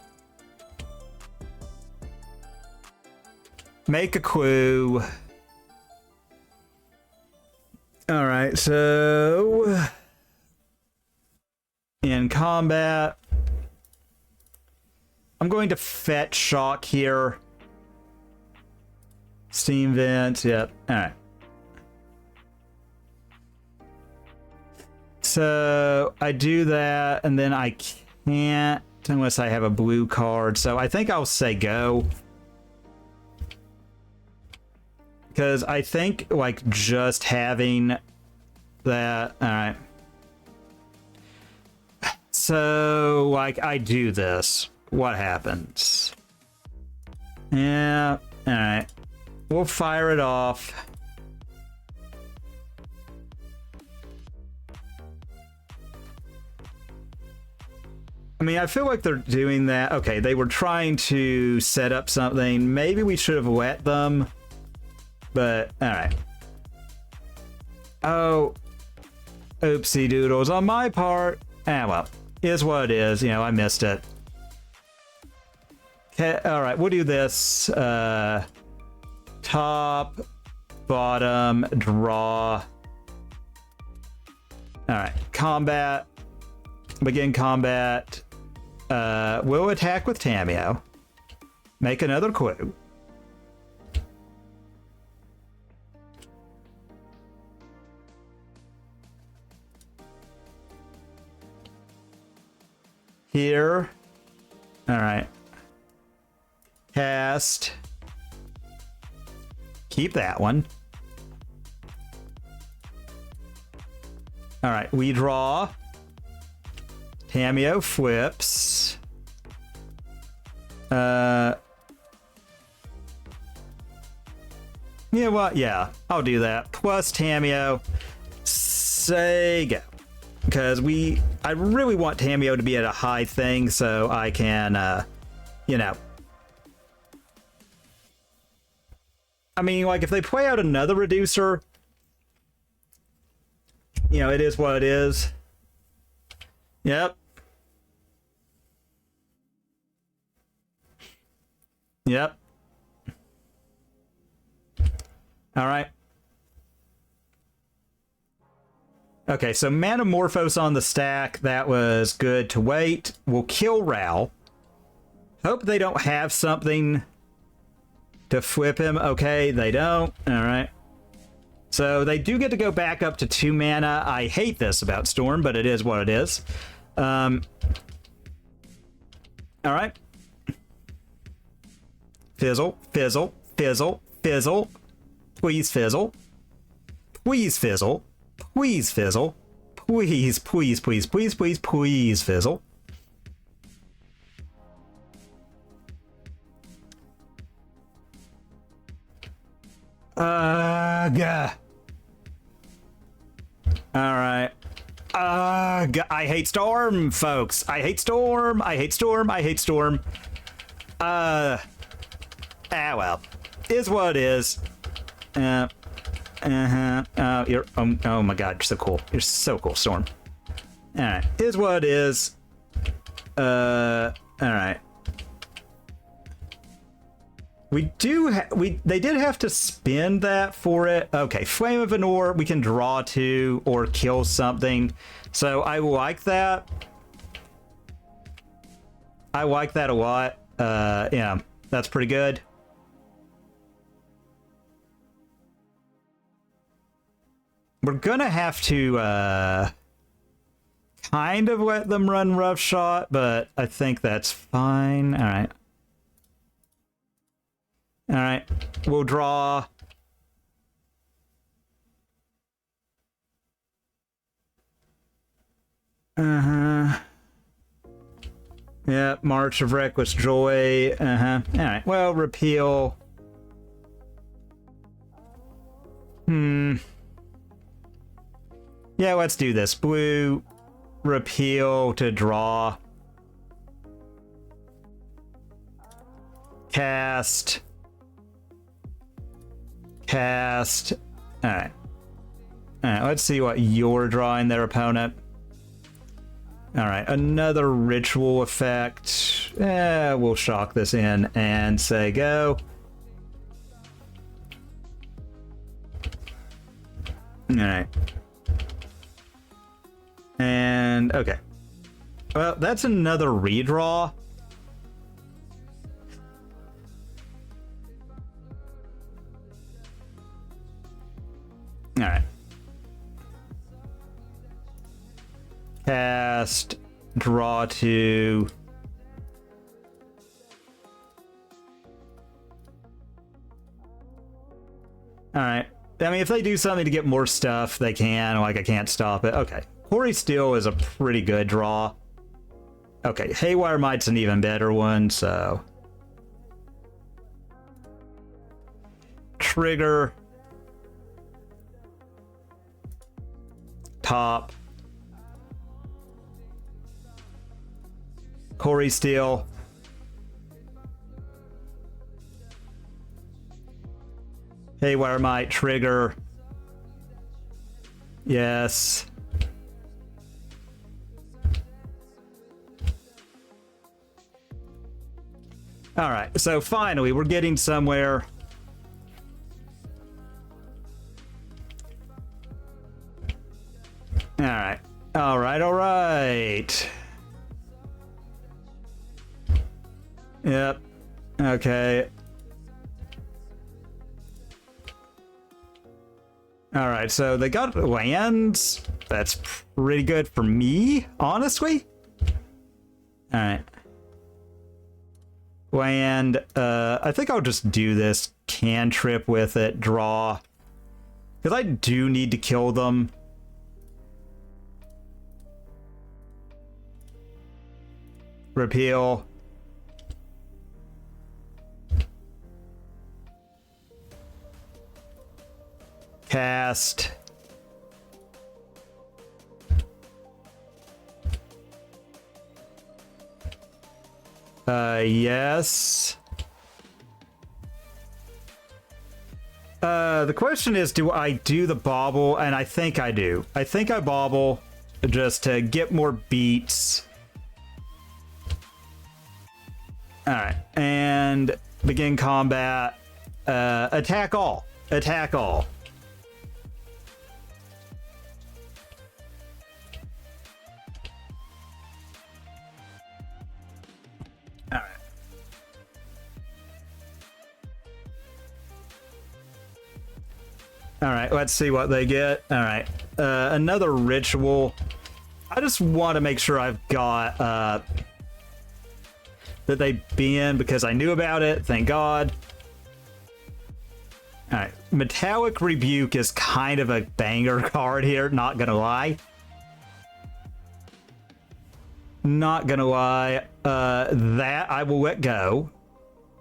Make a clue. Alright, so in combat, I'm going to fetch Shock here. Steam Vent, yep. Alright. So I do that, and then I can't unless I have a blue card. So I think I'll say go. Because I think, like, just having that. All right. So, like, I do this. What happens? Yeah. All right. We'll fire it off. I mean, I feel like they're doing that. Okay, they were trying to set up something. Maybe we should have wet them. But, alright. Oh. Oopsie doodles on my part. Ah, well. Is what it is. You know, I missed it. Okay, alright, we'll do this. Top, bottom, draw. Alright, combat. Begin combat. We'll attack with Tamiyo. Make another clue. Here. Alright. Cast. Keep that one. Alright, we draw. Tamiyo flips. You know what? Yeah, I'll do that. Plus Tamiyo. Say go. Because I really want Tamiyo to be at a high thing so I can, you know. I mean, like, if they play out another reducer, you know, it is what it is. Yep. Yep. All right. Okay, so Manamorphose on the stack. That was good to wait. We'll kill Ral. Hope they don't have something to flip him. Okay, they don't. All right. So they do get to go back up to 2 mana. I hate this about Storm, but it is what it is. All right. Fizzle, fizzle, fizzle, fizzle. Please fizzle. Please fizzle. Please fizzle. Please, please, please, please, please, please fizzle. Gah. All right. I hate Storm, folks. I hate Storm. I hate Storm. I hate Storm. Well. Is what it is. You're, oh my god, you're so cool. You're so cool, Storm. Alright. Is what it is. Alright. They did have to spend that for it. Okay, Flame of Anor, we can draw to or kill something. So I like that. I like that a lot. Yeah, that's pretty good. We're gonna have to kind of let them run roughshod, but I think that's fine. All right. All right. We'll draw. Yeah, March of Reckless Joy. All right. Well, repeal. Yeah, let's do this. Blue, repeal to draw. Cast. Cast. Alright. Alright, let's see what you're drawing there, opponent. Alright, another ritual effect. We'll shock this in and say go. Alright. And, okay. Well, that's another redraw. Alright. Cast, draw to... Alright. I mean, if they do something to get more stuff, they can. Like, I can't stop it. Okay. Cori-Steel is a pretty good draw. Okay, Haywire Might's an even better one, so... Trigger. Top. Cori-Steel. Haywire Might, trigger. Yes. All right, so finally, we're getting somewhere. All right. All right, all right. Yep. Okay. All right, so they got lands. That's pretty good for me, honestly. All right. Land. I think I'll just do this cantrip with it, draw. Because I do need to kill them. Repeal. Cast. Yes. The question is, do I do the bobble? And I think I do. I think I bobble just to get more beats. Alright, and begin combat. Attack all. Attack all. Alright. Alright, let's see what they get. Alright, another ritual. I just want to make sure I've got, that they been, because I knew about it, thank God. Alright, Metallic Rebuke is kind of a banger card here, not gonna lie. Not gonna lie. That I will let go.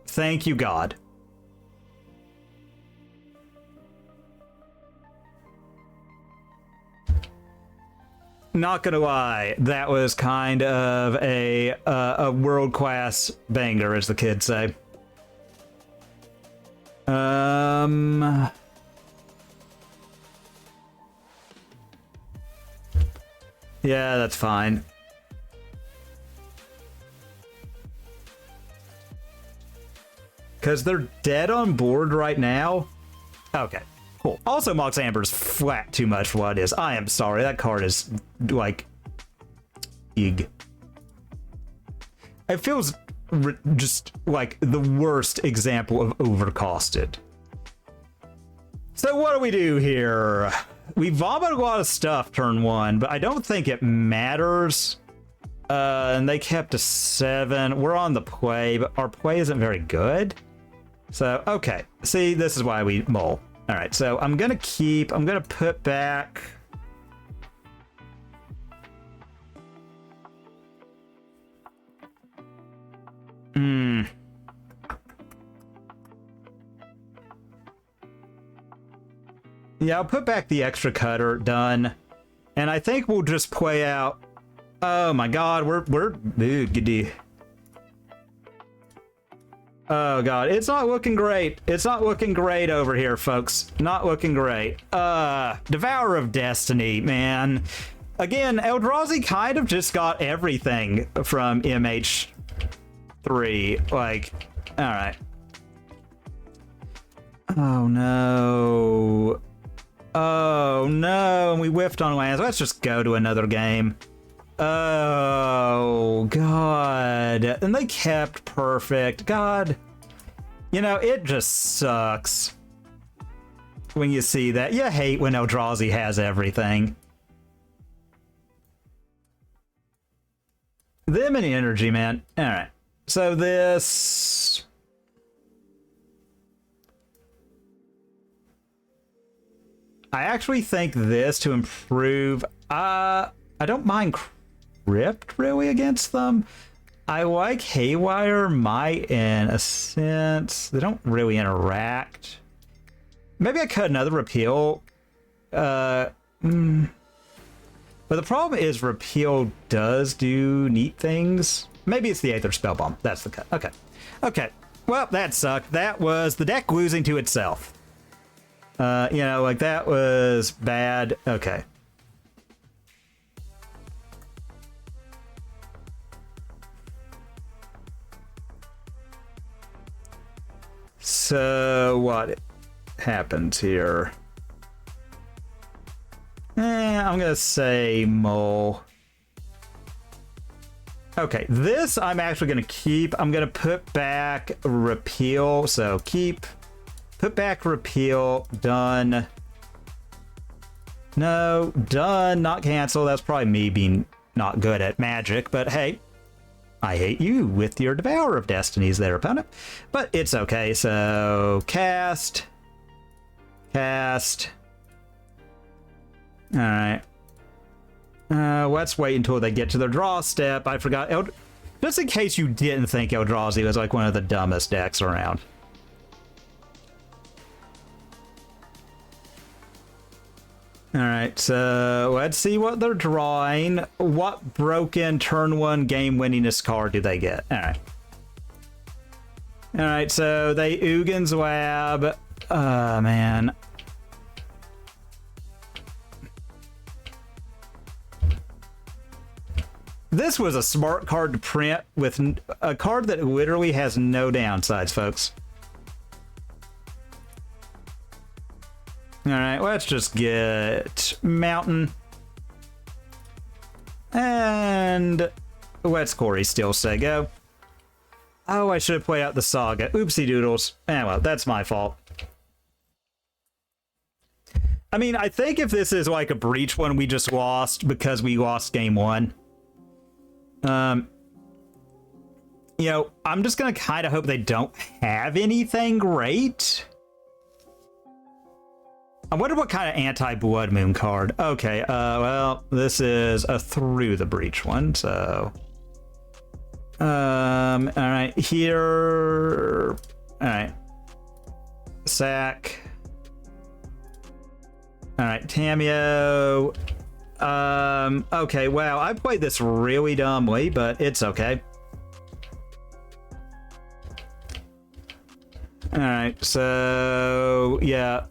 Thank you, God. Not gonna lie, that was kind of a world-class banger, as the kids say. Yeah, that's fine. Because they're dead on board right now? Okay. Cool. Also, Mox Amber's flat too much for what it is. I am sorry. That card is, like... Ig. It feels just like the worst example of overcosted. So what do we do here? We vomit a lot of stuff turn one, but I don't think it matters. And they kept a 7. We're on the play, but our play isn't very good. So, okay. See, this is why we mull. All right, so I'm going to put back... Yeah, I'll put back the extra cutter, done. And I think we'll just play out... Oh my god, we're giddy. Oh god, it's not looking great. It's not looking great over here, folks. Not looking great. Devourer of Destiny, man. Again, Eldrazi kind of just got everything from MH3. Like, alright. Oh no. Oh no, and we whiffed on lands. Let's just go to another game. Oh, God. And they kept perfect. God. You know, it just sucks when you see that. You hate when Eldrazi has everything. Them and energy, man. Alright. So this... I actually think this to improve. I don't mind Crypt really against them. I like Haywire might in a sense. They don't really interact. Maybe I cut another Repeal. But the problem is Repeal does do neat things. Maybe it's the Aether Spellbomb. That's the cut. Okay. Okay. Well, that sucked. That was the deck losing to itself. You know, like that was bad. Okay. So what happens here? I'm gonna say Mole. Okay, this I'm actually gonna keep. I'm gonna put back Repeal. So keep, put back Repeal, done. No, done, not cancel. That's probably me being not good at Magic, but hey, I hate you with your Devourer of Destinies there, opponent. But it's okay, so cast. Cast. Alright. Let's wait until they get to their draw step. I forgot. Just in case you didn't think Eldrazi was like one of the dumbest decks around. Alright, so let's see what they're drawing. What broken turn 1 game winningest card do they get? Alright. Alright, so they Ugin's Lab. Man. This was a smart card to print with a card that literally has no downsides, folks. All right, let's just get Mountain. And let's Cori-Steel say go. Oh, I should have played out the Saga. Oopsie doodles. Well, that's my fault. I mean, I think if this is like a Breach one, we just lost because we lost game 1. You know, I'm just gonna kind of hope they don't have anything great. I wonder what kind of anti-Blood Moon card. Okay, well, this is a Through the Breach one, so... alright, here... Alright. Sack. Alright, Tameo. Okay, wow, I played this really dumbly, but it's okay. Alright, so, yeah.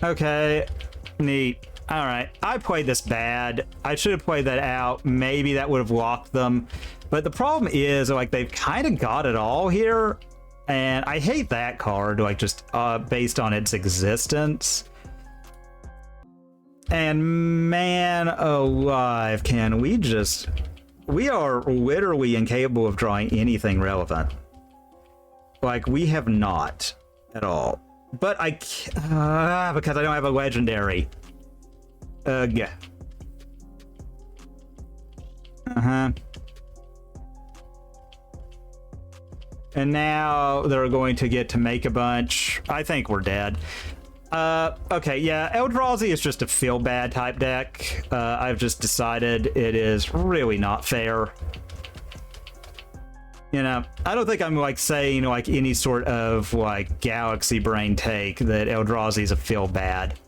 Okay, neat. Alright, I played this bad. I should have played that out. Maybe that would have locked them. But the problem is, like, they've kind of got it all here. And I hate that card, like, just based on its existence. And man alive, can we just... We are literally incapable of drawing anything relevant. Like, we have not at all. But I can't, because I don't have a legendary. Yeah. And now they're going to get to make a bunch. I think we're dead. Okay, yeah, Eldrazi is just a feel-bad type deck. I've just decided it is really not fair. You know, I don't think I'm, like, saying, like, any sort of, like, galaxy brain take that Eldrazi is a feel-bad.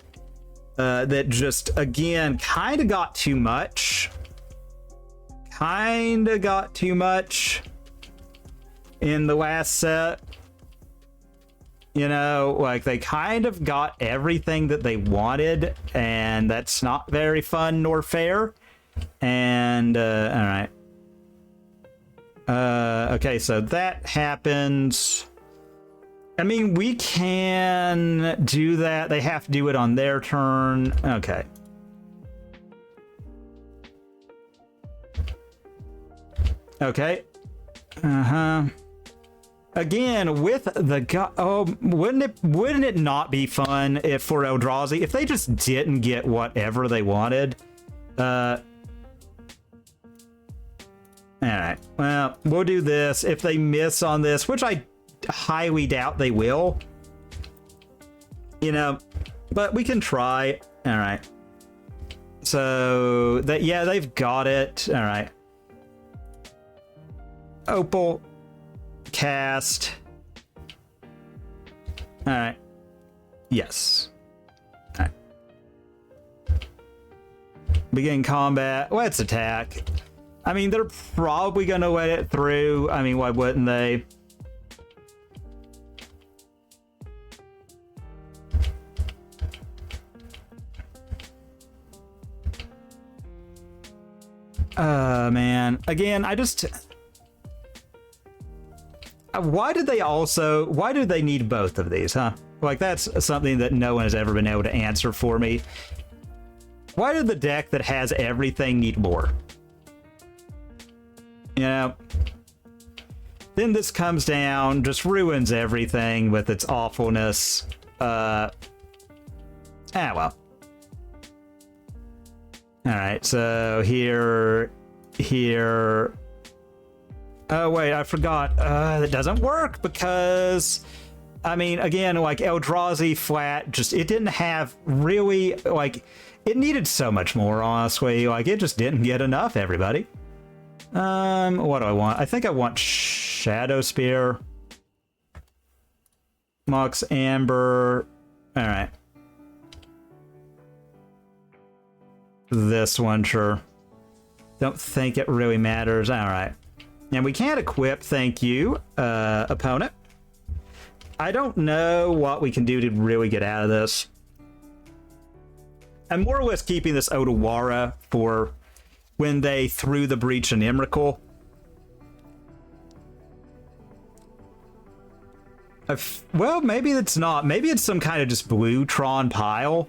That just, again, kind of got too much. Kind of got too much in the last set. You know, like, they kind of got everything that they wanted, and that's not very fun nor fair. And, alright. Okay, so that happens. I mean, we can do that. They have to do it on their turn. Okay. Okay. Again, with the wouldn't it not be fun if for Eldrazi if they just didn't get whatever they wanted? All right. Well, we'll do this. If they miss on this, which I highly doubt they will. You know, but we can try. All right. So that, yeah, they've got it. All right. Opal, cast. All right. Yes. All right. Begin combat. Let's attack. I mean, they're probably going to let it through. I mean, why wouldn't they? Man. Again, I just... why did they need both of these, huh? Like, that's something that no one has ever been able to answer for me. Why did the deck that has everything need more? You know? Then this comes down, just ruins everything with its awfulness. Well. Alright, so here... Oh, wait, I forgot. That doesn't work because... I mean, again, like, Eldrazi flat, just, it didn't have really, like, it needed so much more, honestly. Like, it just didn't get enough, everybody. What do I want? I think I want Shadow Spear. Mox Amber. Alright. This one, sure. Don't think it really matters. Alright. And we can't equip, thank you, opponent. I don't know what we can do to really get out of this. I'm more or less keeping this Otawara for when they threw the Breach in Emrakul. Well, maybe it's not. Maybe it's some kind of just blue Tron pile.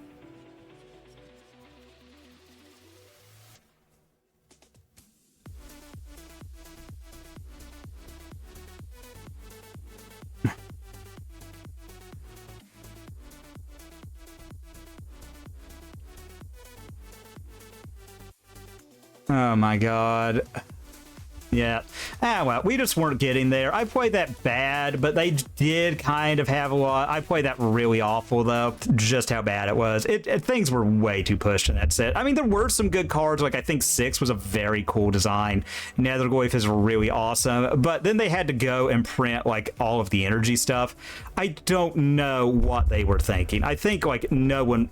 Oh my god. Yeah. Well, we just weren't getting there. I played that bad, but they did kind of have a lot. I played that really awful, though, just how bad it was. Things were way too pushed in that set. I mean, there were some good cards. Like, I think 6 was a very cool design. Netherglyph is really awesome. But then they had to go and print, like, all of the energy stuff. I don't know what they were thinking. I think, like, no one...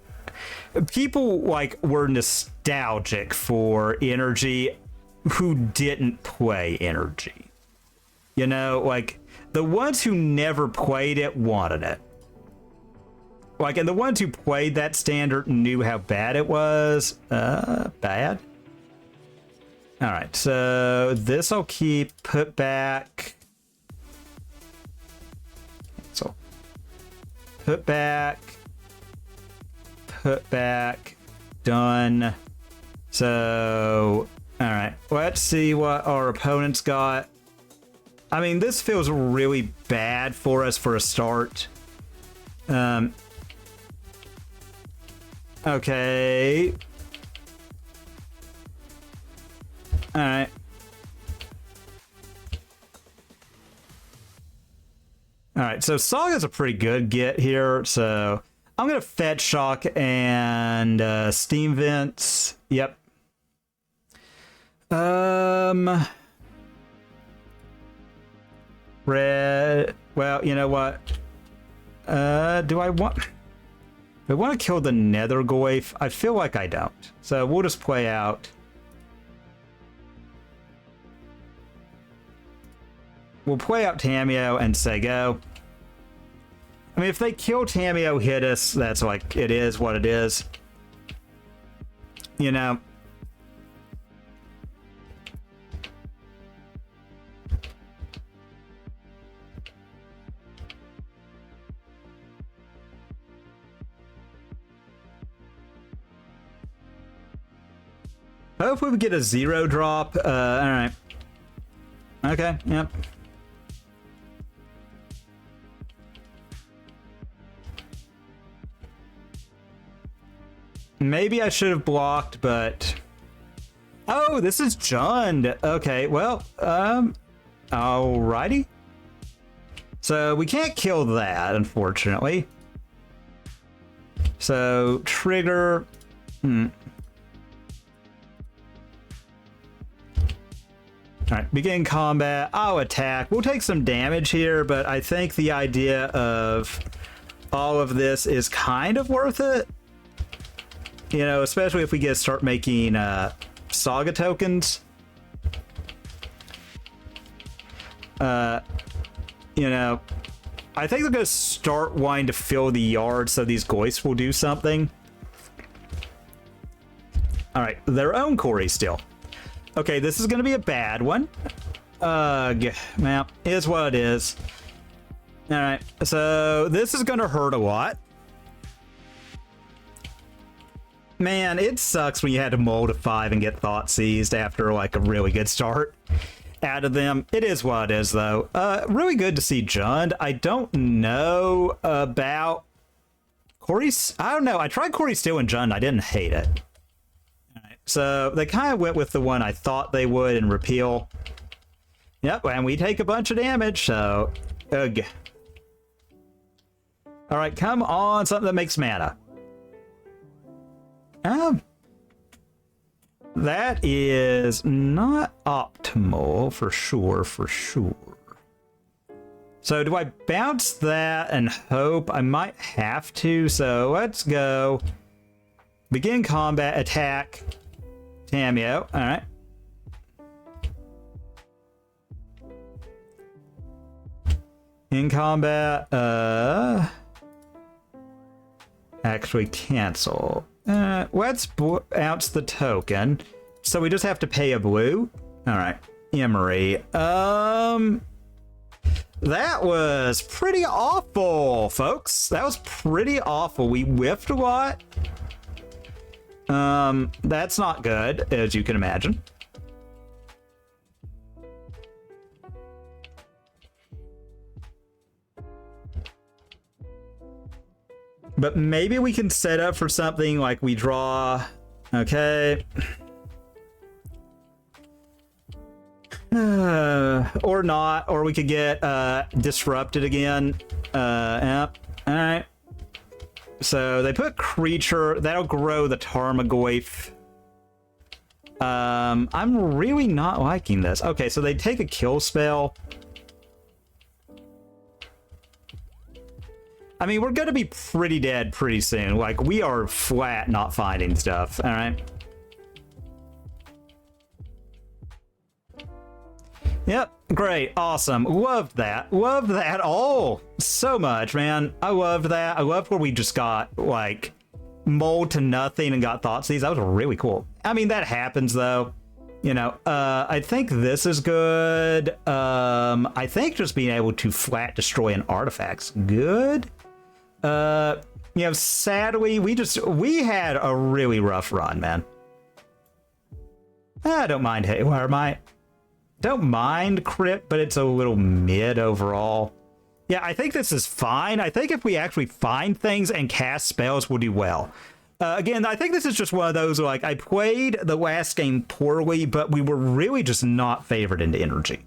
People, like, were nostalgic for energy who didn't play energy. You know, like, the ones who never played it wanted it. Like, and the ones who played that standard knew how bad it was. Bad? Alright, so this I'll keep, put back. So, put back. Put back, done. So, all right, let's see what our opponent's got. I mean, this feels really bad for us for a start. Okay. All right. All right, so Saga's a pretty good get here, so... I'm going to Fetch Shock and Steam Vents. Yep. Red. Well, you know what? Do I want to kill the Netherglyph? I feel like I don't. So we'll just play out. We'll play out Tamiyo and say go. I mean, if they kill Tamiyo, hit us, that's like, it is what it is. You know? Hopefully we get a 0 drop. Alright. Okay, yep. Maybe I should have blocked, but... Oh, this is Jund. Okay, well, alrighty. So we can't kill that, unfortunately. So trigger. Alright, begin combat. I'll attack. We'll take some damage here, but I think the idea of all of this is kind of worth it. You know, especially if we start making saga tokens. You know, I think they're going to start wanting to fill the yard so these Goyfs will do something. Alright, their own Cori-Steel. Okay, this is going to be a bad one. Well, is what it is. Alright, so this is going to hurt a lot. Man, it sucks when you had to mold a 5 and get thought seized after like a really good start out of them. It is what it is, though. Really good to see Jund. I don't know about I don't know. I tried Cori-Steel and Jund. I didn't hate it. So they kind of went with the one I thought they would and repeal. Yep, and we take a bunch of damage, so... Ugh. Alright, come on, something that makes mana. That is not optimal, for sure. So do I bounce that and hope? I might have to, so let's go. Begin combat, attack. Cameo, alright. In combat, actually cancel. Let's bounce the token. So we just have to pay a blue? Alright, Emery. That was pretty awful, folks. That was pretty awful. We whiffed a lot. That's not good, as you can imagine. But maybe we can set up for something like we draw. Okay. Or not, or we could get disrupted again. Yep. Alright. So they put creature, that'll grow the Tarmogoyf. I'm really not liking this. Okay, so they take a kill spell. I mean, we're gonna be pretty dead pretty soon. Like, we are flat not finding stuff, alright? Yep, great, awesome, loved that oh, so much, man. I loved that. I loved where we just got, like, mold to nothing and got Thoughtseize. That was really cool. I mean, that happens, though. You know, I think this is good. I think just being able to flat destroy an artifact's good. You know, sadly, we had a really rough run, man. I don't mind Haywire. Don't mind crit, but it's a little mid overall. Yeah, I think this is fine. I think if we actually find things and cast spells, we'll do well. Again, I think this is just one of those, like, I played the last game poorly, but we were really just not favored into energy.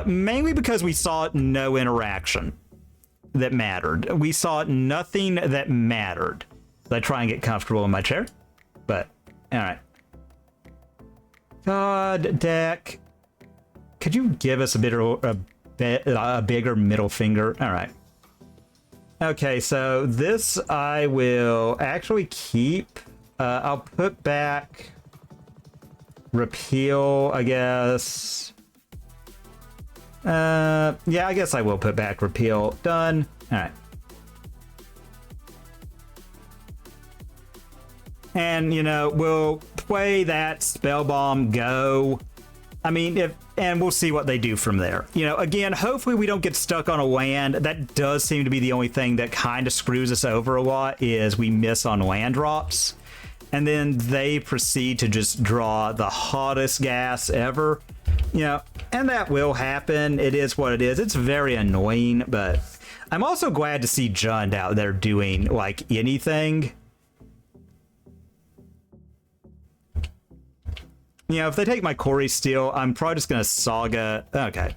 Mainly because we saw no interaction that mattered. We saw nothing that mattered. I try and get comfortable in my chair, but, alright. God, deck. Could you give us a bigger middle finger? All right. Okay, so this I will actually keep. I'll put back repeal, I guess. Yeah, I guess I will put back repeal. Done. All right. And, you know, we'll play that spell bomb, go. I mean, and we'll see what they do from there. You know, again, hopefully we don't get stuck on a land. That does seem to be the only thing that kind of screws us over a lot, is we miss on land drops. And then they proceed to just draw the hottest gas ever. You know, and that will happen. It is what it is. It's very annoying, but I'm also glad to see Jund out there doing, like, anything. You know, if they take my Cori-Steel, I'm probably just going to Saga. Okay.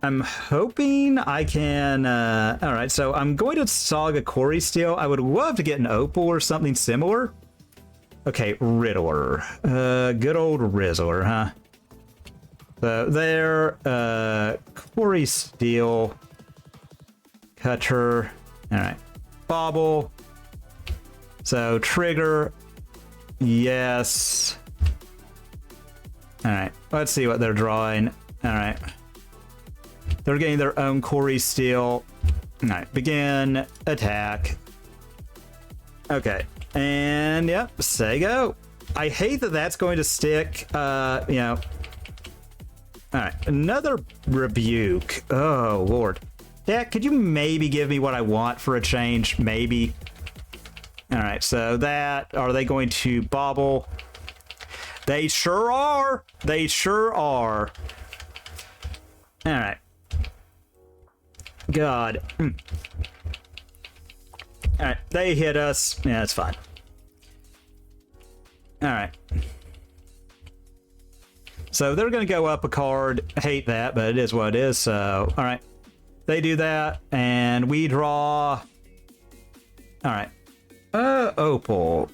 I'm hoping I can... all right, so I'm going to Saga Cori-Steel. I would love to get an Opal or something similar. Okay, Riddler. Good old Rizzler, huh? So there, Cori-Steel Cutter. All right, Bobble. So trigger, yes. All right, let's see what they're drawing. All right, they're getting their own Cori-Steel. All right, begin attack. Okay, and yep, say go. I hate that that's going to stick. You know. All right, another rebuke. Oh Lord, yeah. Could you maybe give me what I want for a change? Maybe. All right, so that, are they going to bobble? They sure are. They sure are. All right. God. All right, they hit us. Yeah, that's fine. All right. So they're going to go up a card. I hate that, but it is what it is. So, all right. They do that, and we draw. All right. Opal.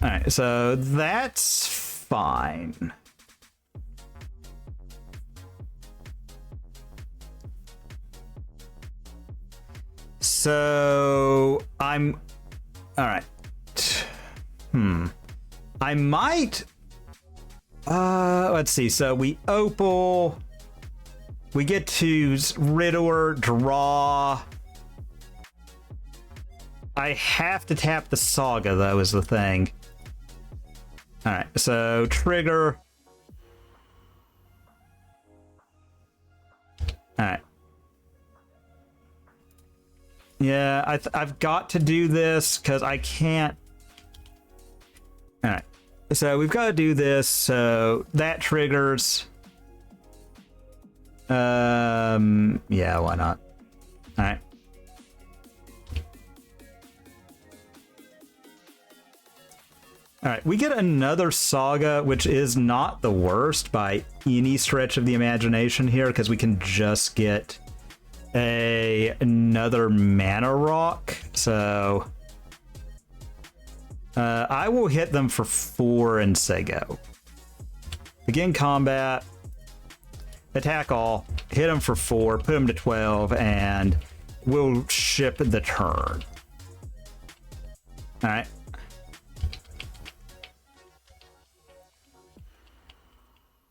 All right, so that's fine. So I'm all right. I might. Let's see. So we Opal. We get to Riddler, draw. I have to tap the Saga, though, is the thing. All right, so trigger. All right. Yeah, I've got to do this because I can't. All right, so we've got to do this. So that triggers. Yeah, why not? All right. All right, we get another Saga, which is not the worst by any stretch of the imagination here, because we can just get another mana rock. So I will hit them for 4 and say go. Begin combat, attack all, hit them for 4, put them to 12, and we'll ship the turn. All right.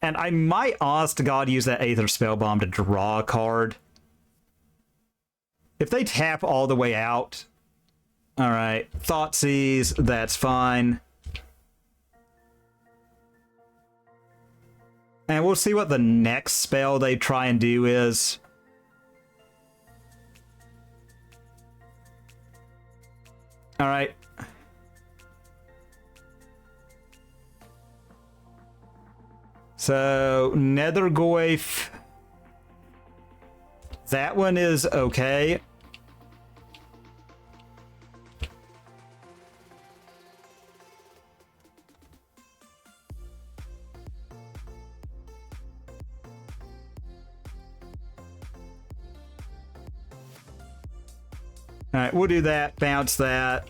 And I might, honest to God, use that Aether Spellbomb to draw a card. If they tap all the way out, all right, Thoughtseize, that's fine. And we'll see what the next spell they try and do is. All right. So, Nethergoyf. That one is okay. All right, we'll do that. Bounce that.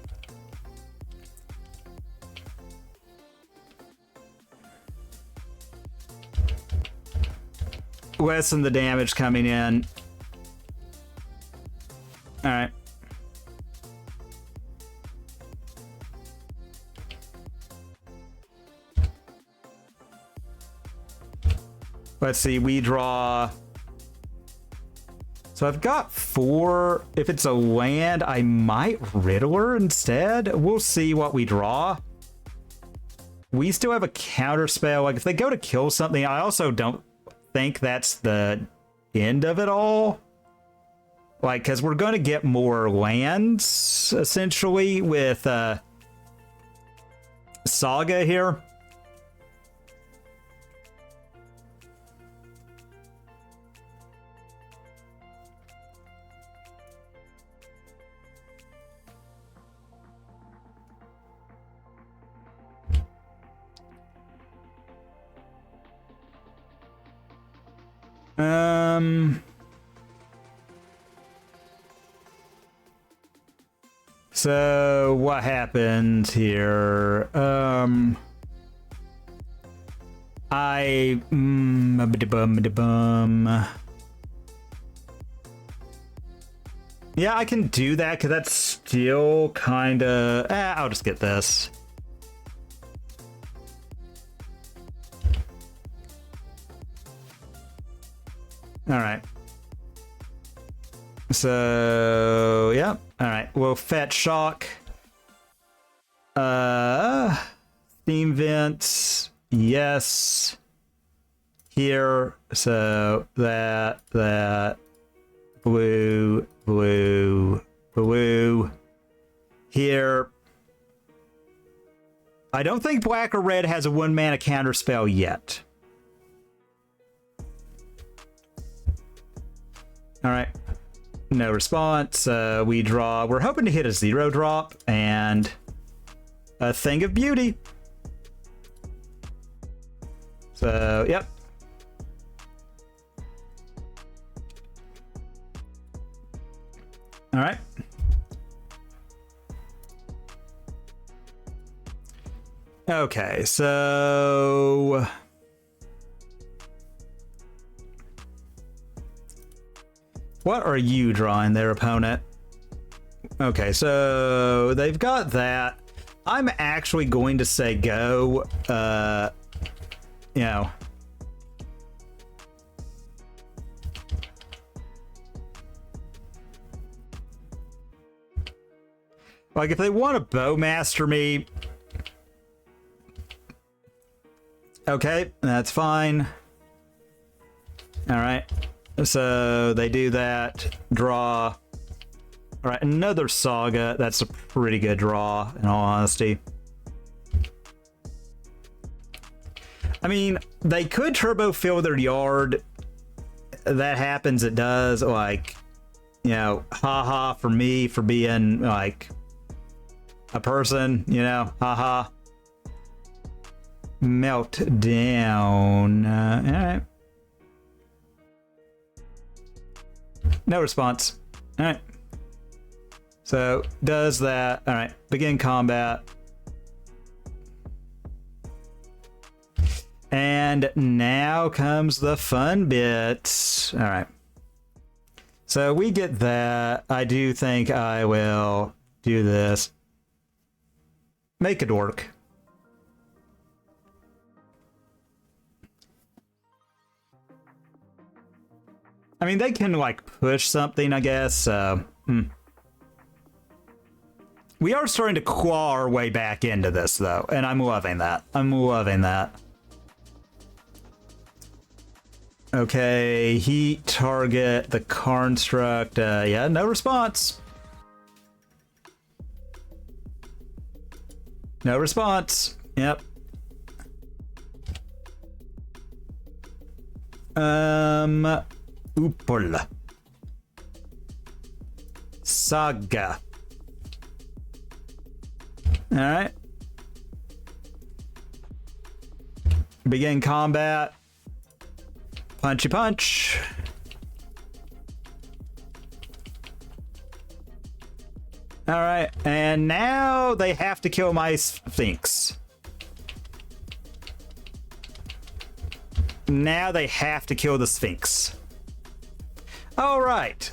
Lessen the damage coming in. All right. Let's see, we draw. So I've got 4. If it's a land, I might Riddler instead. We'll see what we draw. We still have a counter spell. Like if they go to kill something, I also don't think that's the end of it all. Like, because we're going to get more lands, essentially, with Saga here. So what happened here? Yeah, I can do that because that's still kind of. I'll just get this. All right. So yeah. All right. We'll fetch shock. Theme vents. Yes. Here. So that. Blue. Here. I don't think black or red has a 1-mana counter spell yet. All right. No response. We draw. We're hoping to hit a 0-drop and a Thing of Beauty. So, yep. All right. Okay, so what are you drawing there, opponent? Okay, so they've got that. I'm actually going to say go, you know. Like, if they want to Bowmaster me, okay, that's fine. All right, so they do that, draw. All right, another Saga. That's a pretty good draw, in all honesty. I mean, they could turbo fill their yard. That happens, it does. Like, you know, haha for me for being, like, a person, you know, haha. Meltdown. All right. No response. All right. So, does that. All right. Begin combat. And now comes the fun bit. All right. So, we get that. I do think I will do this. Make it work. I mean, they can, like, push something, I guess. We are starting to claw our way back into this, though, and I'm loving that. I'm loving that. Okay, heat, target, the construct. Yeah, no response. No response. Yep. Opal. Saga. All right. Begin combat. Punchy punch. All right, and now they have to kill my Sphinx. Now they have to kill the Sphinx. All right.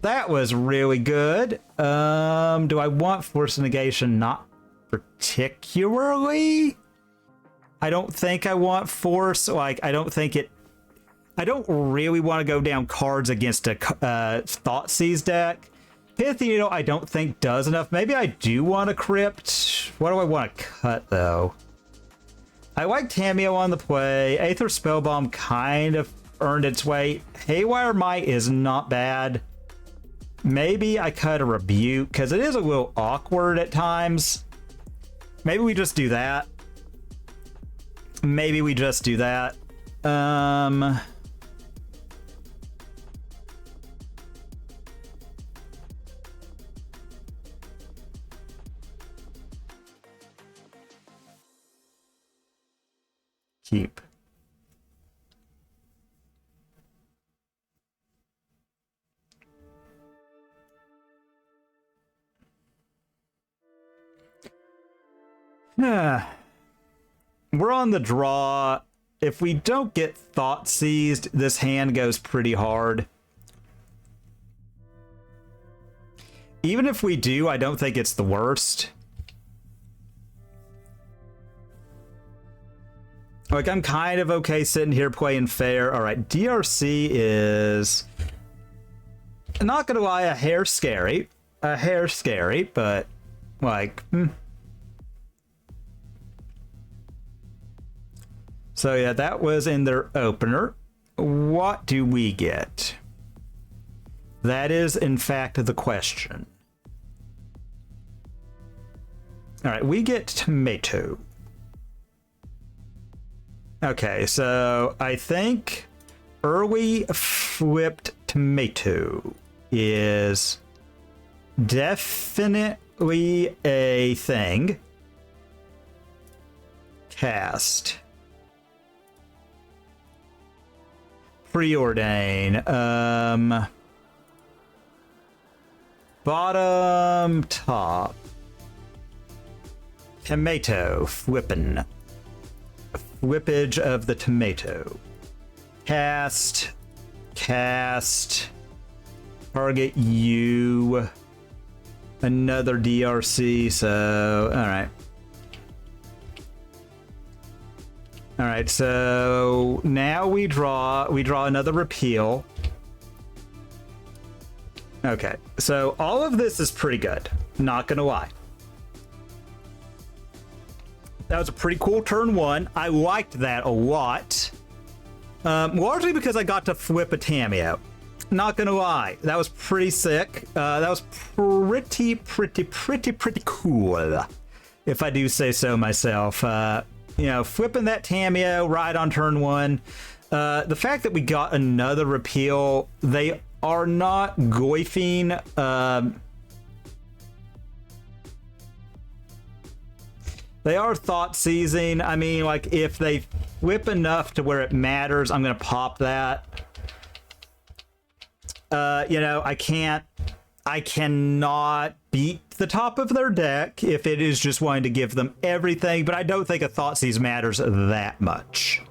That was really good. Do I want Force Negation? Not particularly. I don't think I want Force. Like, I don't really want to go down cards against a Thoughtseize deck. Pythia, I don't think does enough. Maybe I do want a Crypt. What do I want to cut, though? I like Tamiyo on the play. Aether Spellbomb kind of earned its weight. Haywire Might is not bad. Maybe I cut a Rebuke, because it is a little awkward at times. Maybe we just do that. Maybe we just do that. Keep. We're on the draw. If we don't get Thought Seized, this hand goes pretty hard. Even if we do, I don't think it's the worst. Like, I'm kind of okay sitting here playing fair. All right, DRC is... not gonna lie, a hair scary. A hair scary, but, like... So yeah, that was in their opener. What do we get? That is, in fact, the question. All right, we get tomato. Okay, so I think early flipped tomato is definitely a thing. Cast. Preordain. Bottom, top. Tomato, flippin'. Whippage of the tomato. Cast. Target you. Another DRC, so, alright. Alright, so now we draw another repeal. Okay, so all of this is pretty good, not gonna lie. That was a pretty cool turn one. I liked that a lot. Largely because I got to flip a Tameo. Not gonna lie, that was pretty sick. That was pretty cool, if I do say so myself. You know, flipping that Tameo right on turn one. The fact that we got another repeal, they are not goifing. They are thought seizing. I mean, like, if they whip enough to where it matters, I'm gonna pop that. You know, I cannot beat the top of their deck if it is just wanting to give them everything, but I don't think a thought seize matters that much.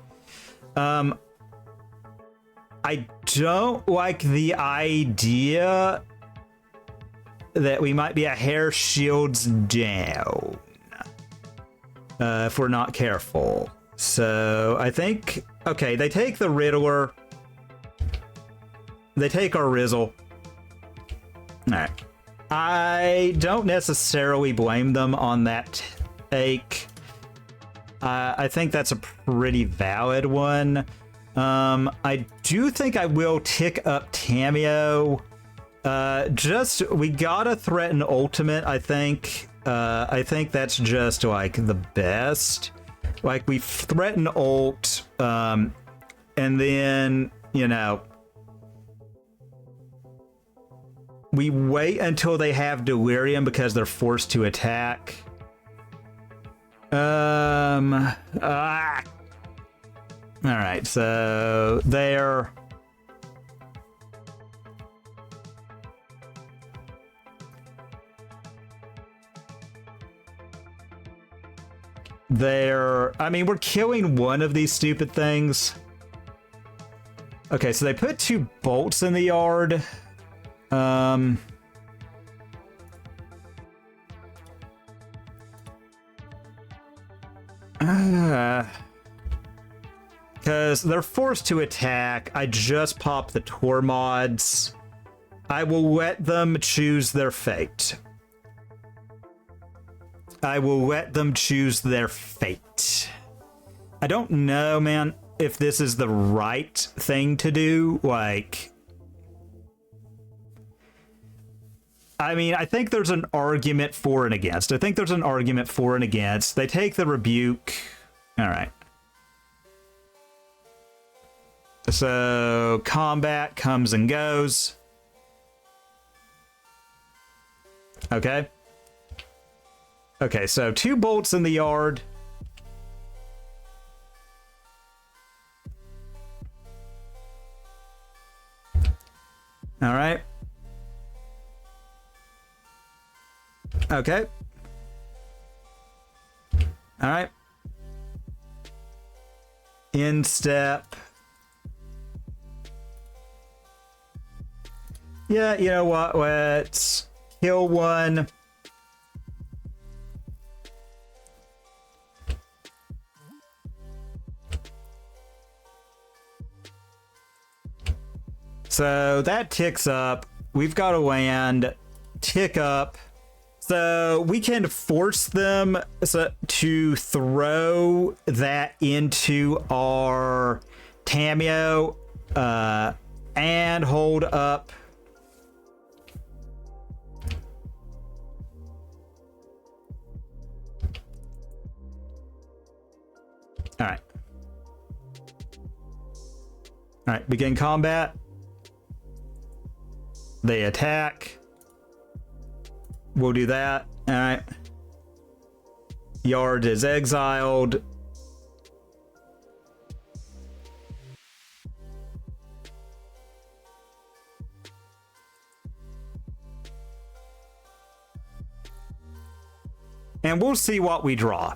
I don't like the idea that we might be a hair shields down. If we're not careful. So I think, okay, they take the Riddler. They take our Rizzle. All right. I don't necessarily blame them on that take. I think that's a pretty valid one. I do think I will tick up Tameo. We gotta threaten ultimate, I think. I think that's just like the best. Like, we threaten ult, and then, you know, we wait until they have delirium because they're forced to attack. All right, so they're I mean, we're killing one of these stupid things. Okay, so they put 2 bolts in the yard. Because they're forced to attack. I just popped the Tor mods. I will let them choose their fate. I will let them choose their fate. I don't know, man, if this is the right thing to do. Like, I mean, I think there's an argument for and against. They take the rebuke. All right. So combat comes and goes. Okay. Okay, so 2 bolts in the yard. All right. All right. Instep. Yeah, you know what? Let's kill one. So that ticks up. We've got a land. Tick up. So we can force them to throw that into our Tameo and hold up. All right. All right, begin combat. They attack. We'll do that. All right. Yard is exiled. And we'll see what we draw.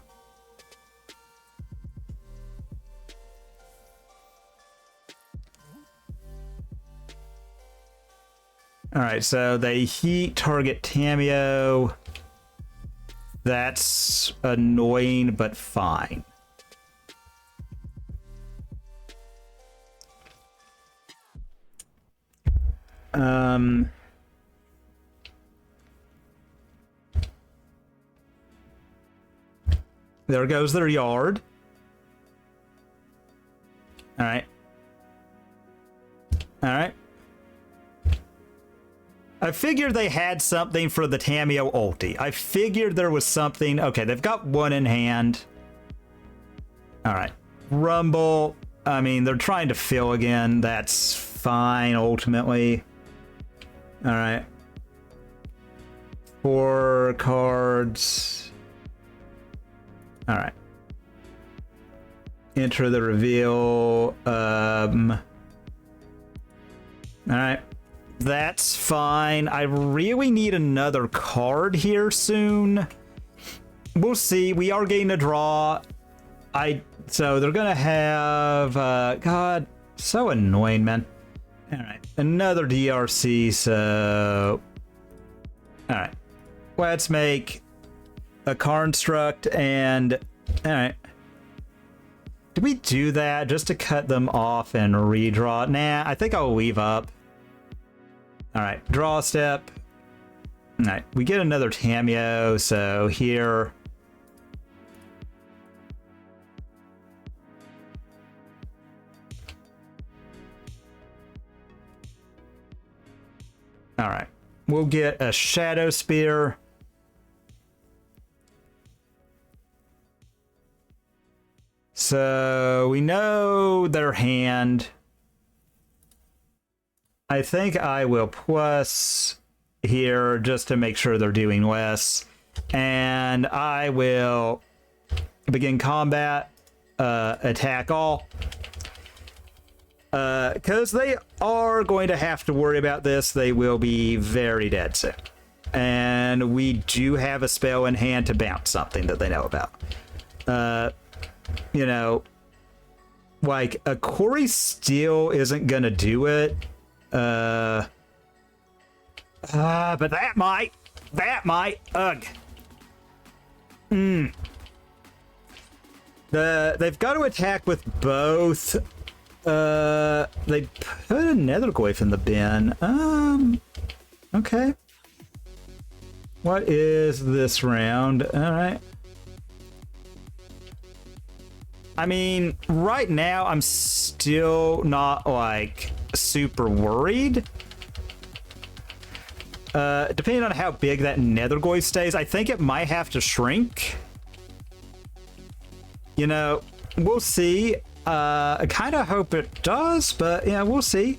All right, so they heat target Tameo. That's annoying, but fine. There goes their yard. All right. All right. I figured they had something for the Tameo ulti. I figured there was something. Okay, they've got one in hand. All right. Rumble. I mean, they're trying to fill again. That's fine, ultimately. All right. 4 cards. All right. Enter the reveal. All right. That's fine. I really need another card here soon. We'll see. We are getting a draw. So they're gonna have God, so annoying, man. All right, another DRC. So all right, let's make a construct and all right. Do we do that just to cut them off and redraw? Nah, I think I'll leave up. All right, draw step. All right, we get another Tameo, so here. All right, we'll get a Shadow Spear. So we know their hand. I think I will plus here just to make sure they're doing less. And I will begin combat, attack all. Because they are going to have to worry about this. They will be very dead soon. And we do have a spell in hand to bounce something that they know about. You know, like a Cori-Steel isn't going to do it. But that might, ugh. They've got to attack with both. They put a Netherglyph in the bin. Okay. What is this round? All right. I mean, right now I'm still not like super worried. Depending on how big that Netherglyph stays, I think it might have to shrink. You know, we'll see. I kind of hope it does, but yeah, we'll see.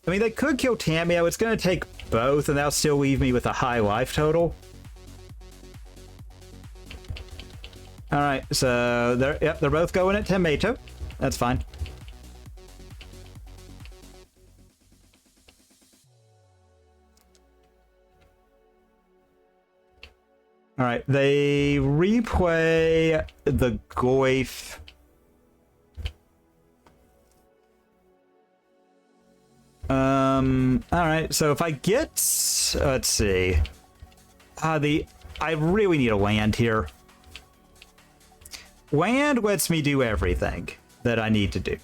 I mean, they could kill Tameo. It's going to take both, and that'll still leave me with a high life total. All right, so they're both going at tomato. That's fine. All right, they replay the Goyf. All right, so if I get, let's see, I really need a land here. Land lets me do everything that I need to do.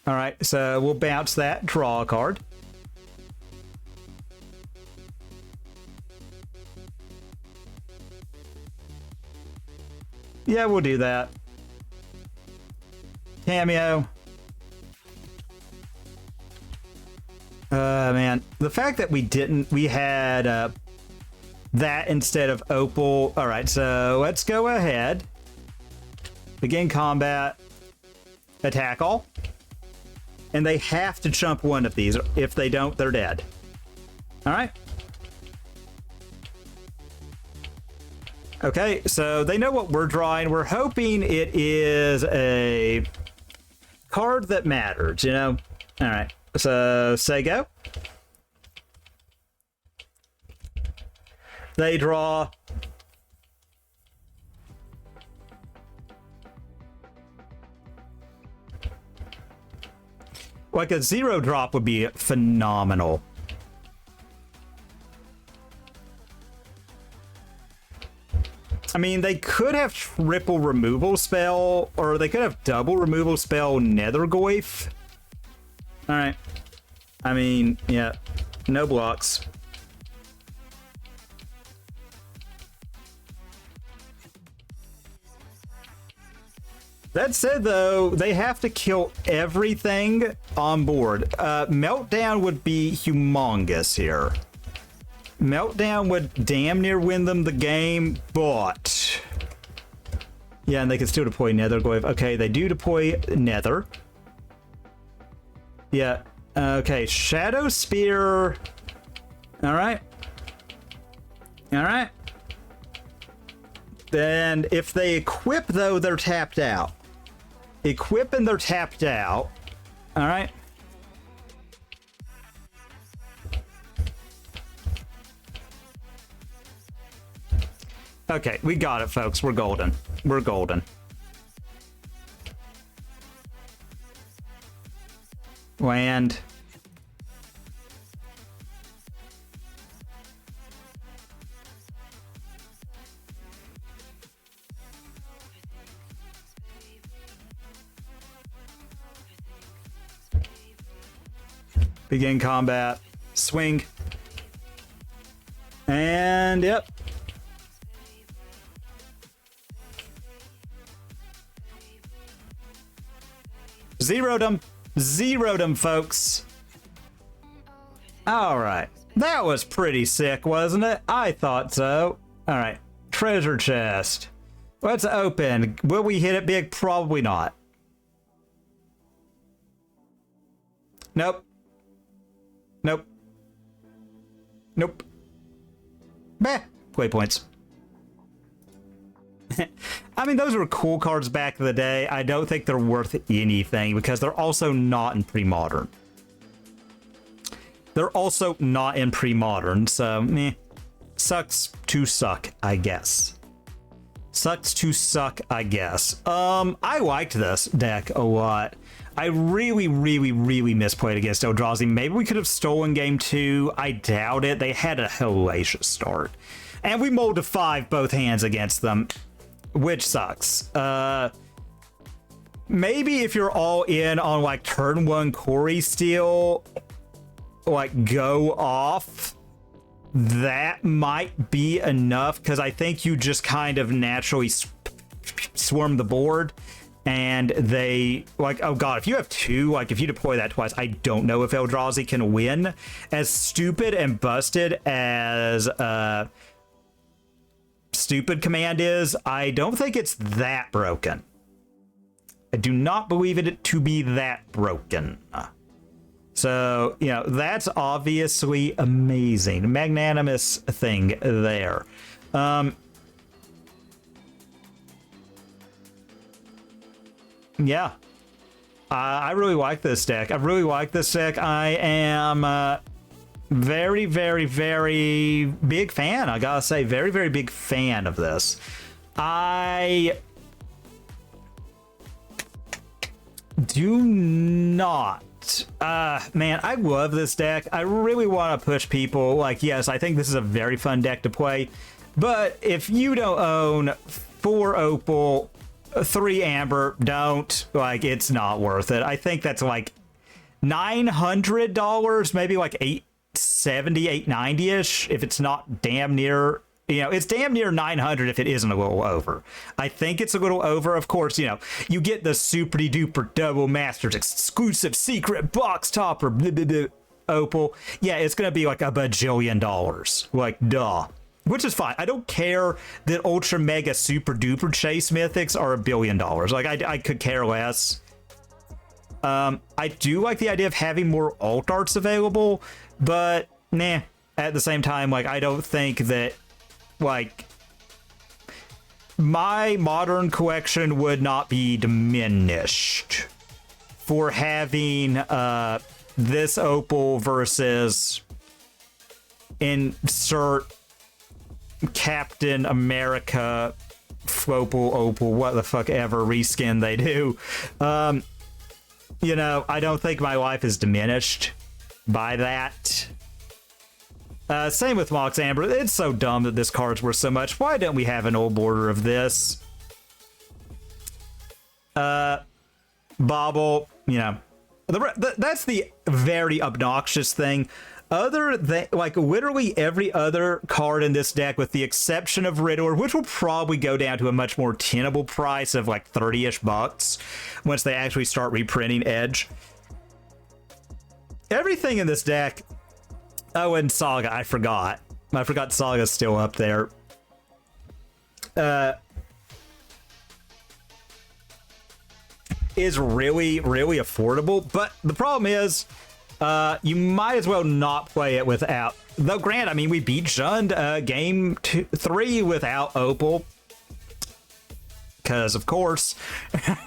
All right, so we'll bounce that, draw a card. Yeah, we'll do that. Cameo. Man, the fact that we had that instead of Opal. All right, so let's go ahead. Begin combat. Attack all. And they have to chump one of these. If they don't, they're dead. All right. Okay, so they know what we're drawing. We're hoping it is a card that matters, you know? All right, so say go. They draw. Like a 0-drop would be phenomenal. I mean, they could have triple removal spell, or they could have double removal spell Nethergoyf. Alright. I mean, yeah. No blocks. That said, though, they have to kill everything on board. Meltdown would be humongous here. Meltdown would damn near win them the game, but... Yeah, and they can still deploy Nethergoyf. Okay, they do deploy Nether. Yeah. Okay, Shadow Spear. Alright. Alright. Then, if they equip, though, they're tapped out. Equip and they're tapped out. Alright. Okay, we got it, folks. We're golden. We're golden. Land. Begin combat. Swing. And, yep. Zeroed them. Zeroed them, folks. Alright. That was pretty sick, wasn't it? I thought so. Alright. Treasure chest. Let's open. Will we hit it big? Probably not. Nope. Nope. Nope. Bah. Play points. I mean, those were cool cards back in the day. I don't think they're worth anything because they're also not in pre-modern. They're also not in pre-modern, so meh. Sucks to suck, I guess. Sucks to suck, I guess. I liked this deck a lot. I really misplayed against Eldrazi. Maybe we could have stolen game 2. I doubt it. They had a hellacious start. And we molded 5 both hands against them, which sucks. Maybe if you're all in on like turn 1 Cori-Steel, like go off, that might be enough, because I think you just kind of naturally swarm the board. And they, like, oh god, if you have 2, like, if you deploy that twice, I don't know if Eldrazi can win. As stupid and busted as stupid command is, I don't think it's that broken. I do not believe it to be that broken. So, you know, that's obviously amazing. Magnanimous thing there. Yeah. I really like this deck. I really like this deck. I am very, very, very big fan. I gotta say, very, very big fan of this. I do not. Man, I love this deck. I really want to push people. Like, yes, I think this is a very fun deck to play. But if you don't own 4 Opal, 3 Amber, don't. Like, it's not worth it. I think that's like $900, maybe like $870, $890-ish, if it's not damn near. You know, it's damn near 900 if it isn't a little over. I think it's a little over. Of course, you know, you get the super duper double masters exclusive secret box topper blah, blah, blah, Opal. Yeah, it's going to be like $1 bajillion. Like, duh. Which is fine. I don't care that ultra mega super duper chase mythics are $1 billion. Like, I could care less. I do like the idea of having more alt arts available, but nah. At the same time, like, I don't think that, like, my modern collection would not be diminished for having this Opal versus insert Captain America Opal, what the fuck ever reskin they do. You know, I don't think my life is diminished by that. Same with Mox Amber. It's so dumb that this card's worth so much. Why don't we have an old border of this? Bobble, you know. That's the very obnoxious thing. Other than, like, literally every other card in this deck, with the exception of Riddler, which will probably go down to a much more tenable price of like 30-ish bucks once they actually start reprinting Edge. Everything in this deck. Oh, and Saga, I forgot. Saga's still up there. Is really, really affordable, but the problem is, you might as well not play it without. Though, grant, I mean, we beat Jund game 3 without Opal, because of course.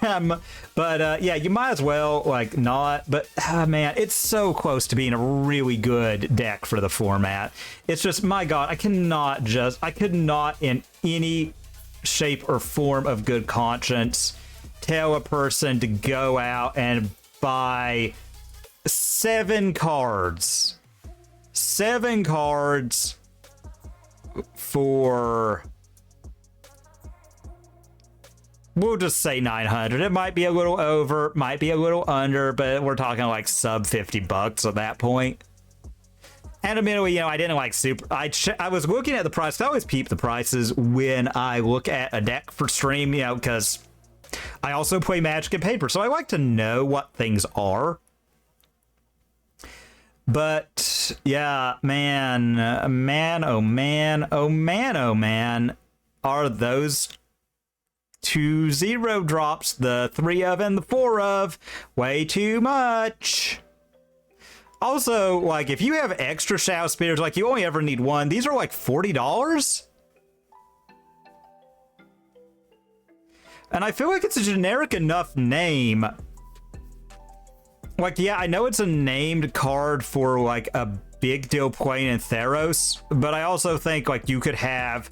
But yeah, you might as well like not. But man, it's so close to being a really good deck for the format. It's just, my God, I could not in any shape or form of good conscience tell a person to go out and buy 7 cards for, we'll just say 900. It might be a little over, might be a little under, but we're talking like sub 50 bucks at that point. And admittedly, you know, I didn't like super. I was looking at the price. I always peep the prices when I look at a deck for stream, you know, because I also play Magic and Paper, so I like to know what things are. But yeah, man, oh man, oh man, oh man, are those 2 0 drops, the 3 of and the 4 of, way too much. Also, like, if you have extra Shadow Spears, like, you only ever need 1, these are like $40. And I feel like it's a generic enough name. Like, yeah, I know it's a named card for, like, a big deal playing in Theros, but I also think, like, you could have,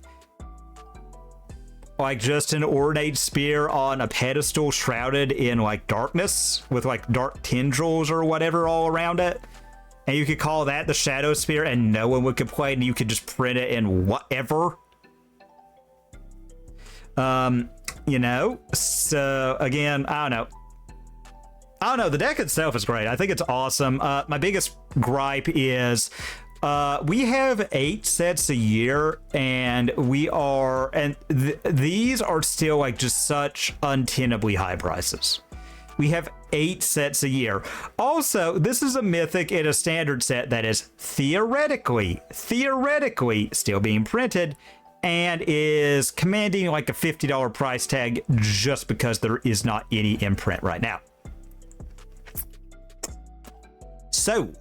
like, just an ornate spear on a pedestal shrouded in, like, darkness with, like, dark tendrils or whatever all around it. And you could call that the Shadow Spear and no one would complain, and you could just print it in whatever. You know? So, again, I don't know. The deck itself is great. I think it's awesome. My biggest gripe is we have 8 sets a year, and these are still like just such untenably high prices. We have 8 sets a year. Also, this is a mythic in a standard set that is theoretically still being printed and is commanding like a $50 price tag just because there is not any imprint right now. So